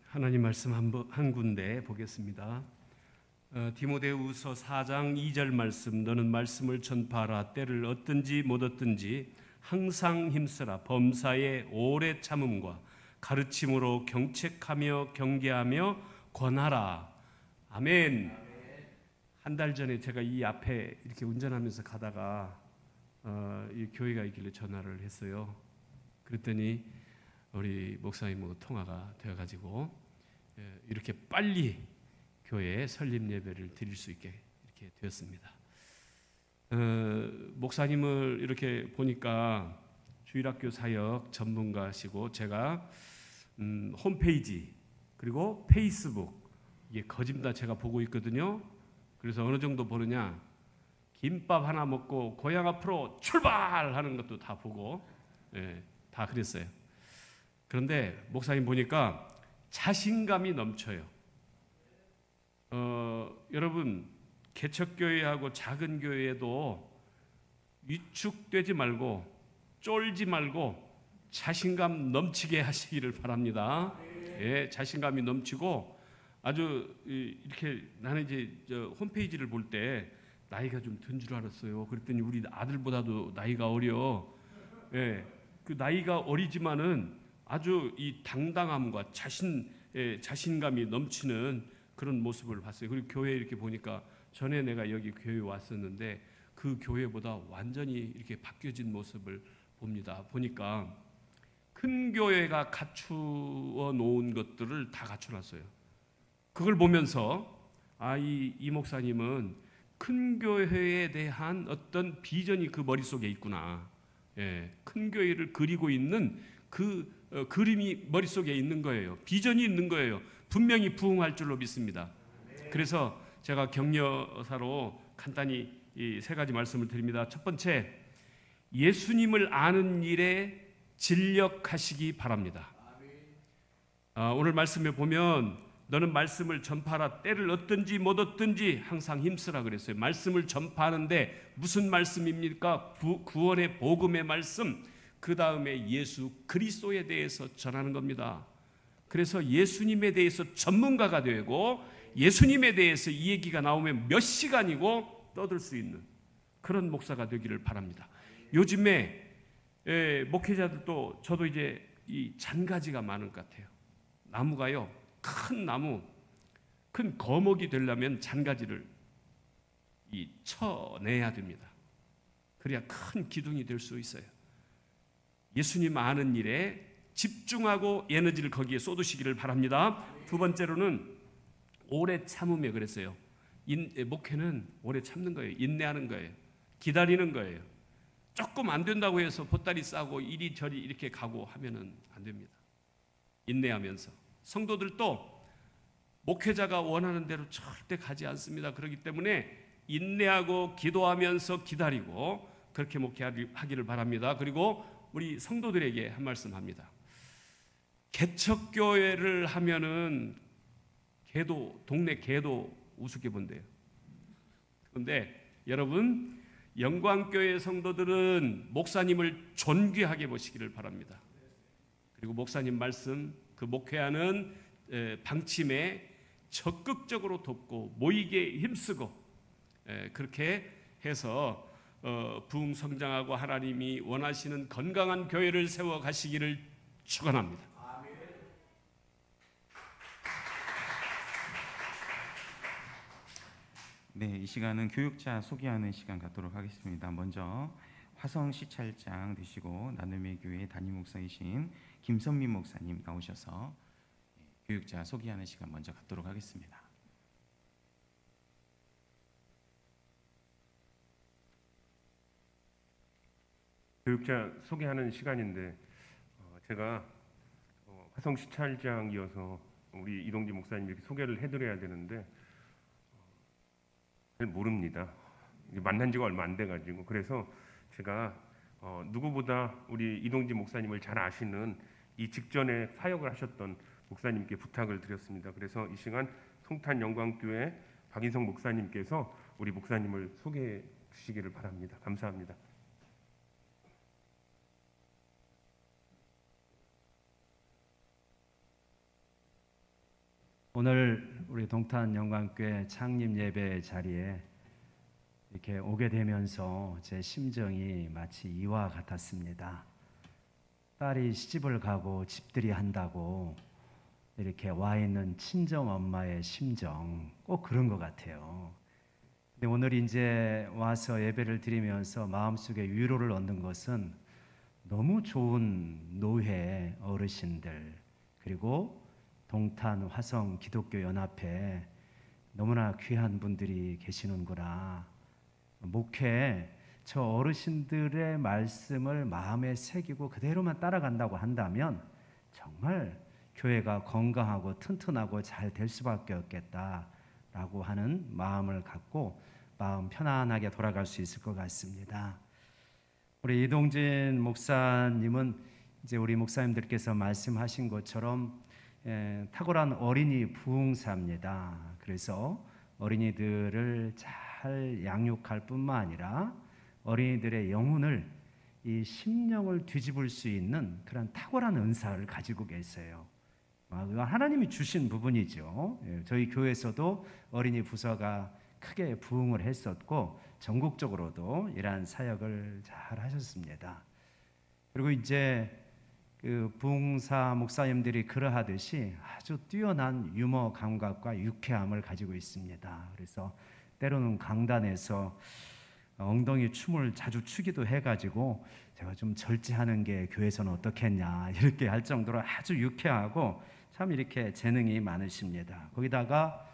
하나님 말씀 한 군데 보겠습니다. 디모데후서 4장 2절 말씀, 너는 말씀을 전파하라. 때를 얻든지 못 얻든지 항상 힘쓰라. 범사에 오래 참음과 가르침으로 경책하며 경계하며 권하라. 아멘. 한 달 전에 제가 이 앞에 이렇게 운전하면서 가다가 이 교회가 있길래 전화를 했어요. 그랬더니 우리 목사님하고 통화가 되어가지고 이렇게 빨리 교회 설립 예배를 드릴 수 있게 이렇게 되었습니다. 목사님을 이렇게 보니까 주일학교 사역 전문가시고 제가 홈페이지 그리고 페이스북 이게 거짓다 제가 보고 있거든요. 그래서 어느 정도 보느냐, 김밥 하나 먹고 고향 앞으로 출발하는 것도 다 보고 다 그랬어요. 그런데 목사님 보니까 자신감이 넘쳐요. 여러분 개척교회하고 작은 교회에도 위축되지 말고 쫄지 말고 자신감 넘치게 하시기를 바랍니다. 예, 자신감이 넘치고 아주 이렇게 나는 이제 홈페이지를 볼 때 나이가 좀 든 줄 알았어요. 그랬더니 우리 아들보다도 나이가 어려. 예, 그 나이가 어리지만은 아주 이 당당함과 자신감이 넘치는 그런 모습을 봤어요. 그리고 교회 이렇게 보니까 전에 내가 여기 교회 왔었는데 그 교회보다 완전히 이렇게 바뀌어진 모습을 봅니다. 보니까 큰 교회가 갖추어 놓은 것들을 다 갖춰놨어요. 그걸 보면서 이 목사님은 큰 교회에 대한 어떤 비전이 그 머릿속에 있구나. 예, 큰 교회를 그리고 있는 그 그림이 머릿속에 있는 거예요. 비전이 있는 거예요. 분명히 부흥할 줄로 믿습니다. 그래서 제가 격려사로 간단히 이 세 가지 말씀을 드립니다. 첫 번째, 예수님을 아는 일에 진력하시기 바랍니다. 오늘 말씀에 보면 너는 말씀을 전파하라. 때를 얻든지 못 얻든지 항상 힘쓰라 그랬어요. 말씀을 전파하는데 무슨 말씀입니까? 구원의 복음의 말씀, 그 다음에 예수 그리스도에 대해서 전하는 겁니다. 그래서 예수님에 대해서 전문가가 되고 예수님에 대해서 이 얘기가 나오면 몇 시간이고 떠들 수 있는 그런 목사가 되기를 바랍니다. 요즘에 목회자들도 저도 이제 이 잔가지가 많은 것 같아요. 나무가요, 큰 나무, 큰 거목이 되려면 잔가지를 쳐내야 됩니다. 그래야 큰 기둥이 될 수 있어요. 예수님 아는 일에 집중하고 에너지를 거기에 쏟으시기를 바랍니다. 두 번째로는 오래 참으며 그랬어요. 목회는 오래 참는 거예요. 인내하는 거예요. 기다리는 거예요. 조금 안 된다고 해서 보따리 싸고 이리저리 이렇게 가고 하면은 안 됩니다. 인내하면서. 성도들도 목회자가 원하는 대로 절대 가지 않습니다. 그렇기 때문에 인내하고 기도하면서 기다리고 그렇게 목회하기를 바랍니다. 그리고 우리 성도들에게 한 말씀 합니다. 개척교회를 하면은 동네 개도 우습게 본대요. 그런데 여러분, 영광교회 성도들은 목사님을 존귀하게 보시기를 바랍니다. 그리고 목사님 말씀, 그 목회하는 방침에 적극적으로 돕고 모이게 힘쓰고 그렇게 해서 부흥성장하고 하나님이 원하시는 건강한 교회를 세워가시기를 축원합니다. 네, 이 시간은 교육자 소개하는 시간 갖도록 하겠습니다. 먼저 화성 시찰장 되시고 나눔의 교회 담임 목사이신 김선민 목사님 나오셔서 교육자 소개하는 시간 먼저 갖도록 하겠습니다. 교육자 소개하는 시간인데 제가 화성 시찰장이어서 우리 이동진 목사님 이렇게 소개를 해드려야 되는데 잘 모릅니다. 만난 지가 얼마 안 돼가지고. 그래서 제가 누구보다 우리 이동진 목사님을 잘 아시는 이 직전에 사역을 하셨던 목사님께 부탁을 드렸습니다. 그래서 이 시간 송탄 영광교회 박인성 목사님께서 우리 목사님을 소개해 주시기를 바랍니다. 감사합니다. 오늘 우리 동탄 영광교회 창립 예배 자리에 이렇게 오게 되면서 제 심정이 마치 이와 같았습니다. 딸이 시집을 가고 집들이 한다고 이렇게 와 있는 친정 엄마의 심정, 꼭 그런 것 같아요. 근데 오늘 이제 와서 예배를 드리면서 마음속에 위로를 얻는 것은 너무 좋은 노회 어르신들, 그리고 동탄 화성 기독교 연합회 너무나 귀한 분들이 계시는구나. 목회 저 어르신들의 말씀을 마음에 새기고 그대로만 따라간다고 한다면 정말 교회가 건강하고 튼튼하고 잘 될 수밖에 없겠다라고 하는 마음을 갖고 마음 편안하게 돌아갈 수 있을 것 같습니다. 우리 이동진 목사님은 이제 우리 목사님들께서 말씀하신 것처럼 탁월한 어린이 부흥사입니다. 그래서 어린이들을 잘 양육할 뿐만 아니라 어린이들의 영혼을, 이 심령을 뒤집을 수 있는 그런 탁월한 은사를 가지고 계세요. 하나님이 주신 부분이죠. 저희 교회에서도 어린이 부서가 크게 부흥을 했었고 전국적으로도 이러한 사역을 잘 하셨습니다. 그리고 이제 그 부흥사 목사님들이 그러하듯이 아주 뛰어난 유머 감각과 유쾌함을 가지고 있습니다. 그래서 때로는 강단에서 엉덩이 춤을 자주 추기도 해가지고 제가 좀 절제하는 게 교회에서는 어떻겠냐 이렇게 할 정도로 아주 유쾌하고 참 이렇게 재능이 많으십니다. 거기다가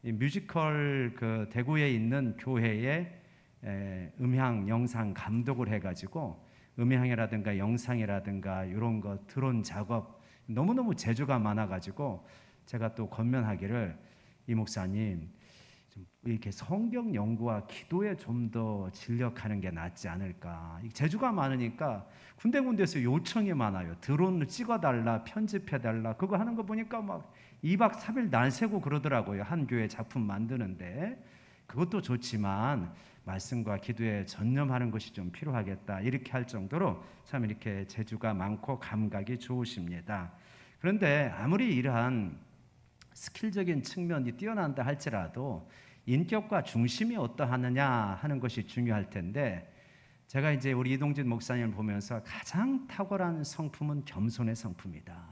이 뮤지컬 그 대구에 있는 교회에 음향 영상 감독을 해가지고 음향이라든가 영상이라든가 이런 거 드론 작업 너무너무 재주가 많아가지고 제가 또 권면하기를 이 목사님 좀 이렇게 성경 연구와 기도에 좀 더 진력하는 게 낫지 않을까. 재주가 많으니까 군데군데서 요청이 많아요. 드론을 찍어달라, 편집해달라. 그거 하는 거 보니까 막 2박 3일 날 새고 그러더라고요. 한 교회 작품 만드는데. 그것도 좋지만 말씀과 기도에 전념하는 것이 좀 필요하겠다. 이렇게 할 정도로 참 이렇게 재주가 많고 감각이 좋으십니다. 그런데 아무리 이러한 스킬적인 측면이 뛰어난다 할지라도 인격과 중심이 어떠하느냐 하는 것이 중요할 텐데, 제가 이제 우리 이동진 목사님을 보면서 가장 탁월한 성품은 겸손의 성품이다.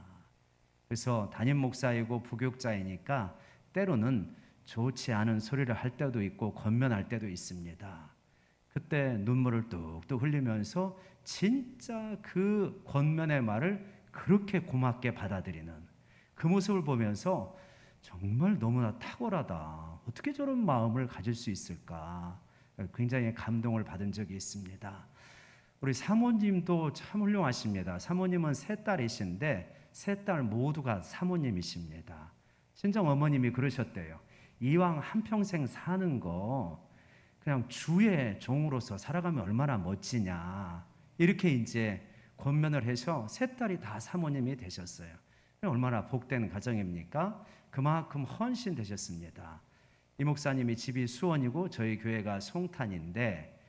그래서 담임 목사이고 부교육자이니까 때로는 좋지 않은 소리를 할 때도 있고 권면할 때도 있습니다. 그때 눈물을 뚝뚝 흘리면서 진짜 그 권면의 말을 그렇게 고맙게 받아들이는 그 모습을 보면서 정말 너무나 탁월하다. 어떻게 저런 마음을 가질 수 있을까? 굉장히 감동을 받은 적이 있습니다. 우리 사모님도 참 훌륭하십니다. 사모님은 세 딸이신데 세 딸 모두가 사모님이십니다. 친정 어머님이 그러셨대요. 이왕 한평생 사는 거 그냥 주의 종으로서 살아가면 얼마나 멋지냐. 이렇게 이제 권면을 해서 세 딸이 다 사모님이 되셨어요. 얼마나 복된 가정입니까? 그만큼 헌신되셨습니다. 이 목사님이 집이 수원이고 저희 교회가 송탄인데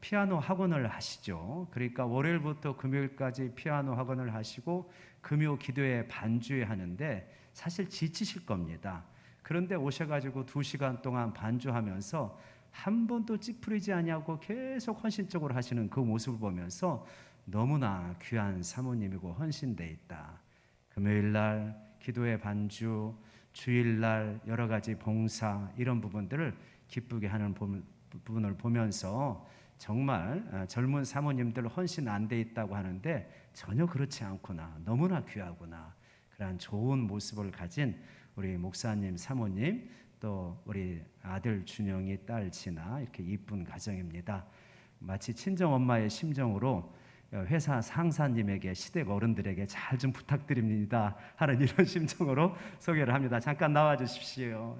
피아노 학원을 하시죠. 그러니까 월요일부터 금요일까지 피아노 학원을 하시고 금요 기도회 반주회 하는데 사실 지치실 겁니다. 그런데 오셔가지고 2시간 동안 반주하면서 한 번도 찌푸리지 아니하고 계속 헌신적으로 하시는 그 모습을 보면서 너무나 귀한 사모님이고 헌신돼 있다. 금요일날 기도회 반주, 주일날 여러 가지 봉사 이런 부분들을 기쁘게 하는 부분을 보면서 정말 젊은 사모님들 헌신 안 돼 있다고 하는데 전혀 그렇지 않구나. 너무나 귀하구나. 그러한 좋은 모습을 가진 우리 목사님, 사모님, 또 우리 아들 준영이, 딸 진아 이렇게 이쁜 가정입니다. 마치 친정 엄마의 심정으로 회사 상사님에게 시댁 어른들에게 잘 좀 부탁드립니다 하는 이런 심정으로 소개를 합니다. 잠깐 나와 주십시오.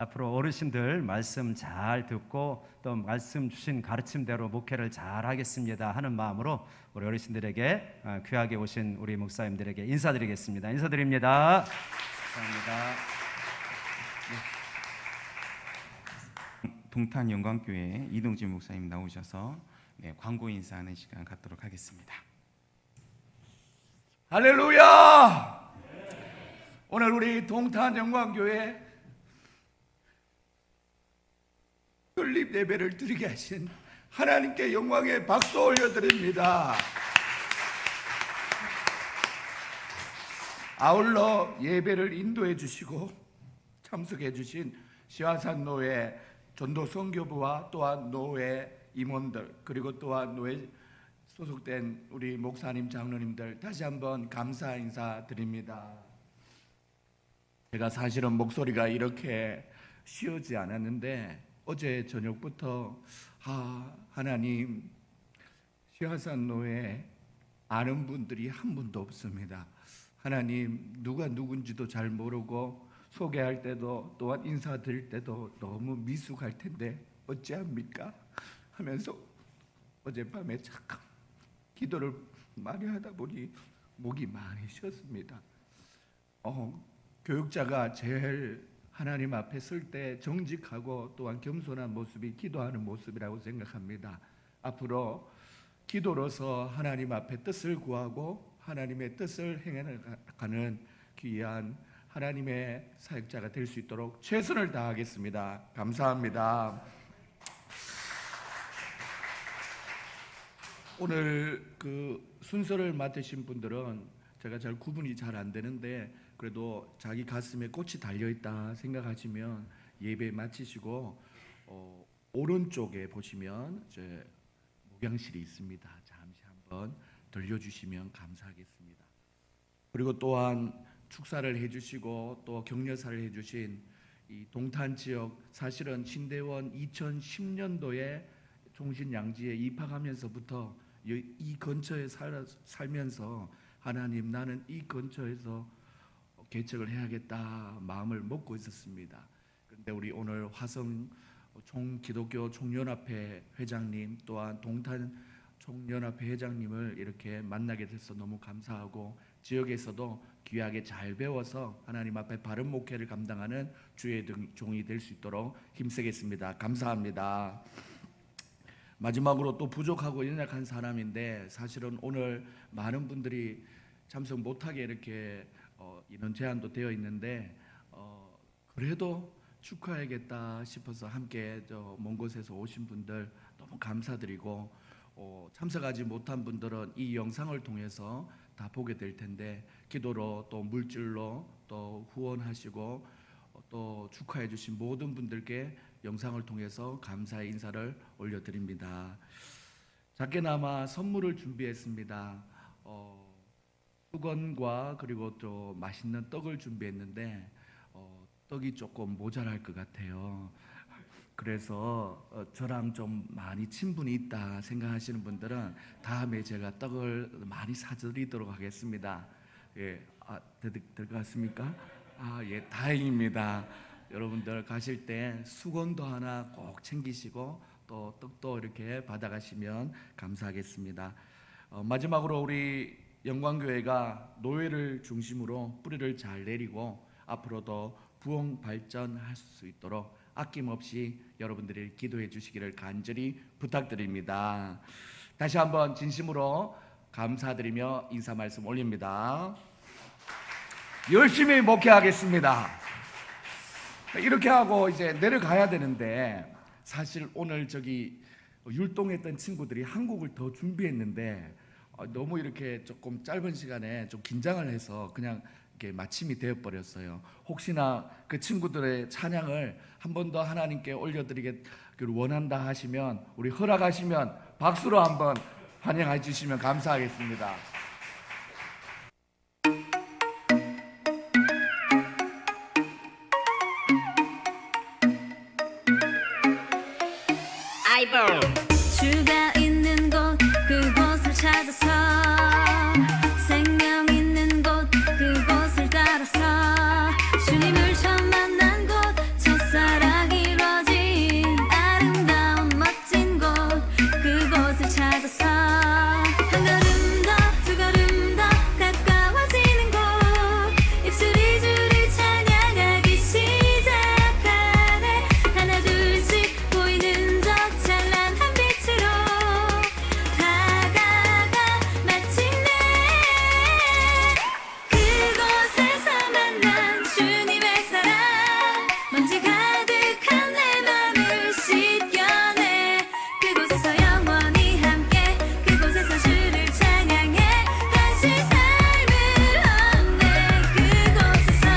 앞으로 어르신들 말씀 잘 듣고 또 말씀 주신 가르침대로 목회를 잘 하겠습니다 하는 마음으로 우리 어르신들에게 귀하게 오신 우리 목사님들에게 인사드리겠습니다. 인사드립니다. 감사합니다. 동탄 영광교회 이동진 목사님 나오셔서 광고 인사하는 시간 갖도록 하겠습니다. 할렐루야! 오늘 우리 동탄 영광교회 설립 예배를 드리게 하신 하나님께 영광의 박수 올려드립니다. 아울러 예배를 인도해 주시고 참석해 주신 시화산노회 전도선교부와 또한 노회 임원들 그리고 또한 노회 소속된 우리 목사님 장로님들 다시 한번 감사 인사 드립니다. 제가 사실은 목소리가 이렇게 쉬우지 않았는데 어제 저녁부터 하나님 시화산 노회 아는 분들이 한 분도 없습니다. 하나님 누가 누군지도 잘 모르고 소개할 때도 또한 인사드릴 때도 너무 미숙할 텐데 어찌합니까? 하면서 어젯밤에 잠깐 기도를 많이 하다 보니 목이 많이 쉬었습니다. 교육자가 제일 하나님 앞에 설 때 정직하고 또한 겸손한 모습이 기도하는 모습이라고 생각합니다. 앞으로 기도로서 하나님 앞에 뜻을 구하고 하나님의 뜻을 행해가는 귀한 하나님의 사역자가 될 수 있도록 최선을 다하겠습니다. 감사합니다. 오늘 그 순서를 맡으신 분들은 제가 잘 구분이 잘 안 되는데 그래도 자기 가슴에 꽃이 달려있다 생각하시면 예배 마치시고 오른쪽에 보시면 이제 목양실이 있습니다. 잠시 한번 들려주시면 감사하겠습니다. 그리고 또한 축사를 해주시고 또 격려사를 해주신 이 동탄 지역 사실은 신대원 2010년도에 종신양지에 입학하면서부터 이 근처에 살면서 하나님 나는 이 근처에서 개척을 해야겠다 마음을 먹고 있었습니다. 그런데 우리 오늘 화성 기독교 총연합회 회장님 또한 동탄 총연합회 회장님을 이렇게 만나게 돼서 너무 감사하고 지역에서도 귀하게 잘 배워서 하나님 앞에 바른 목회를 감당하는 주의 종이 될 수 있도록 힘쓰겠습니다. 감사합니다. 마지막으로 또 부족하고 연약한 사람인데 사실은 오늘 많은 분들이 참석 못하게 이렇게 인원 제한도 되어 있는데 그래도 축하해야겠다 싶어서 함께 먼 곳에서 오신 분들 너무 감사드리고 참석하지 못한 분들은 이 영상을 통해서 다 보게 될 텐데 기도로 또 물질로 또 후원하시고 또 축하해 주신 모든 분들께 영상을 통해서 감사의 인사를 올려드립니다. 작게나마 선물을 준비했습니다. 수건과 그리고 또 맛있는 떡을 준비했는데 떡이 조금 모자랄 것 같아요. 그래서 저랑 좀 많이 친분이 있다 생각하시는 분들은 다음에 제가 떡을 많이 사드리도록 하겠습니다. 예, 될 것 같습니까? 예, 다행입니다. 여러분들 가실 때 수건도 하나 꼭 챙기시고 또 떡도 이렇게 받아가시면 감사하겠습니다. 마지막으로 우리 영광교회가 노예를 중심으로 뿌리를 잘 내리고 앞으로도 부흥 발전할 수 있도록 아낌없이 여러분들이 기도해 주시기를 간절히 부탁드립니다. 다시 한번 진심으로 감사드리며 인사 말씀 올립니다. 열심히 목회하겠습니다. 이렇게 하고 이제 내려가야 되는데 사실 오늘 저기 율동했던 친구들이 한 곡을 더 준비했는데 너무 이렇게 조금 짧은 시간에 좀 긴장을 해서 그냥 이렇게 마침이 되어버렸어요. 혹시나 그 친구들의 찬양을 한 번 더 하나님께 올려드리기를 원한다 하시면 우리 허락하시면 박수로 한번 환영해 주시면 감사하겠습니다. 주가 있는 곳 그곳을 찾아서 생명 있는 곳 그곳을 따라서 주님을 처음 만난 곳 첫사랑이 이루어진 아름다운 멋진 곳 그곳을 찾아서 한 걸음 더 두 걸음 더 가까워지는 곳 입술이 주를 찬양하기 시작하네 하나 둘씩 보이는 저 찬란한 빛으로 다가가 마침내 그곳에서 만난 주님의 사랑 먼지 가득한 내 맘을 씻겨내 그곳에서 영원히 함께 그곳에서 주를 찬양해 다시 삶을 얻네 그곳에서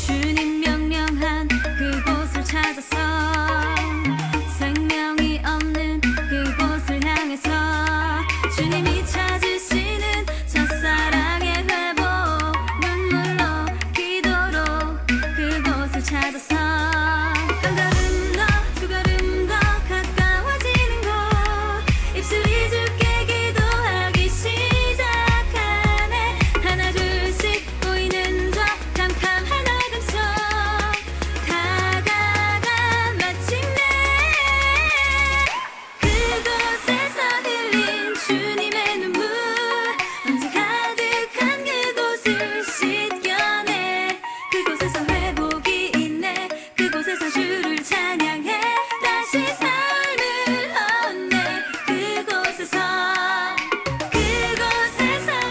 주님 명령한 그곳을 찾아서 생명이 없는 그곳을 향해서 주님이 찾으시는 첫사랑의 회복 눈물로 기도로 그곳을 찾아서 한 걸음 더 두 걸음 더 가까워지는 곳 입술이 주께 기도하기 시작하네 하나 둘씩 보이는 저 캄캄한 어둠 속 다가가 마침내 그곳에서 흘린 주님의 눈물 먼지 가득한 그곳을 씻겨내 그곳에서 회복이 있네 그곳에서 주를 찬양해 다시 삶을 얻네 그곳에서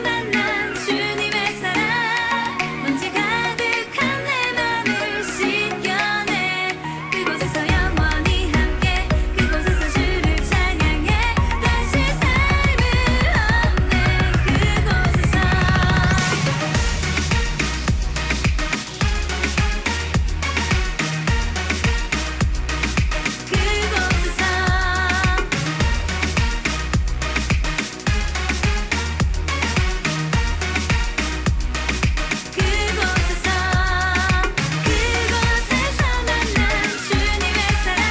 만난 주님의 사랑 먼지 가득한 내 맘을 씻겨내 그곳에서 영원히 함께 그곳에서 주를 찬양해 다시 삶을 얻네 그곳에서 그곳에서 만난 주님의 사랑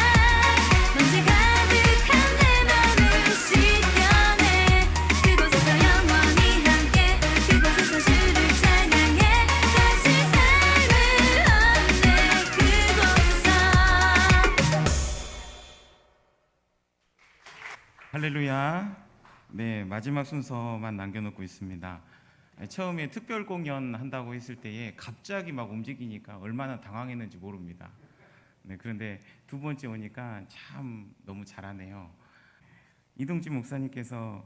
먼지 가득한 내 맘을 씻겨내 그곳에서 영원히 함께 그곳에서 주를 찬양해 다시 삶을 얻네 그곳에서 할렐루야. 네, 마지막 순서만 남겨놓고 있습니다. 처음에 특별 공연 한다고 했을 때에 갑자기 막 움직이니까 얼마나 당황했는지 모릅니다. 네, 그런데 두 번째 오니까 참 너무 잘하네요. 이동진 목사님께서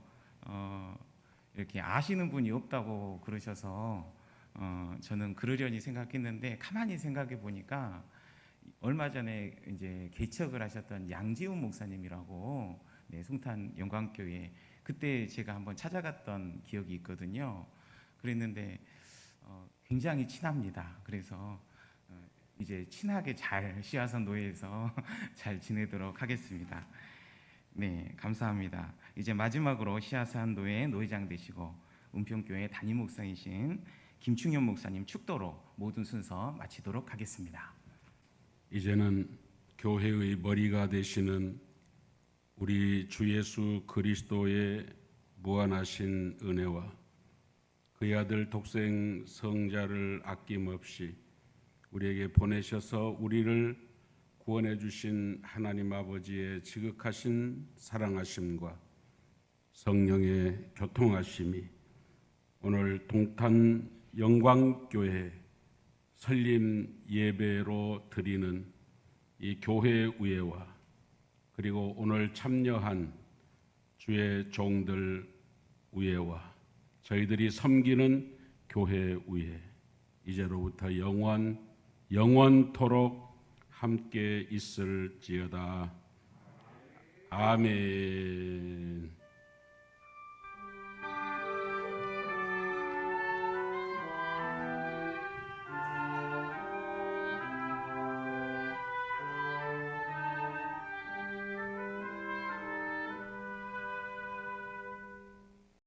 이렇게 아시는 분이 없다고 그러셔서 저는 그러려니 생각했는데 가만히 생각해 보니까 얼마 전에 이제 개척을 하셨던 양지훈 목사님이라고 송탄 영광교회 그때 제가 한번 찾아갔던 기억이 있거든요. 그랬는데 굉장히 친합니다. 그래서 이제 친하게 잘 시아선 노예에서 잘 지내도록 하겠습니다. 네, 감사합니다. 이제 마지막으로 시아선 노예 노회장 되시고 은평교회 담임 목사이신 김충현 목사님 축도로 모든 순서 마치도록 하겠습니다. 이제는 교회의 머리가 되시는 우리 주 예수 그리스도의 무한하신 은혜와 그의 아들 독생 성자를 아낌없이 우리에게 보내셔서 우리를 구원해 주신 하나님 아버지의 지극하신 사랑하심과 성령의 교통하심이 오늘 동탄 영광교회 설립 예배로 드리는 이 교회 의회와 그리고 오늘 참여한 주의 종들 의회와 저희들이 섬기는 교회 의회 이제로부터 영원토록 함께 있을지어다. 아멘.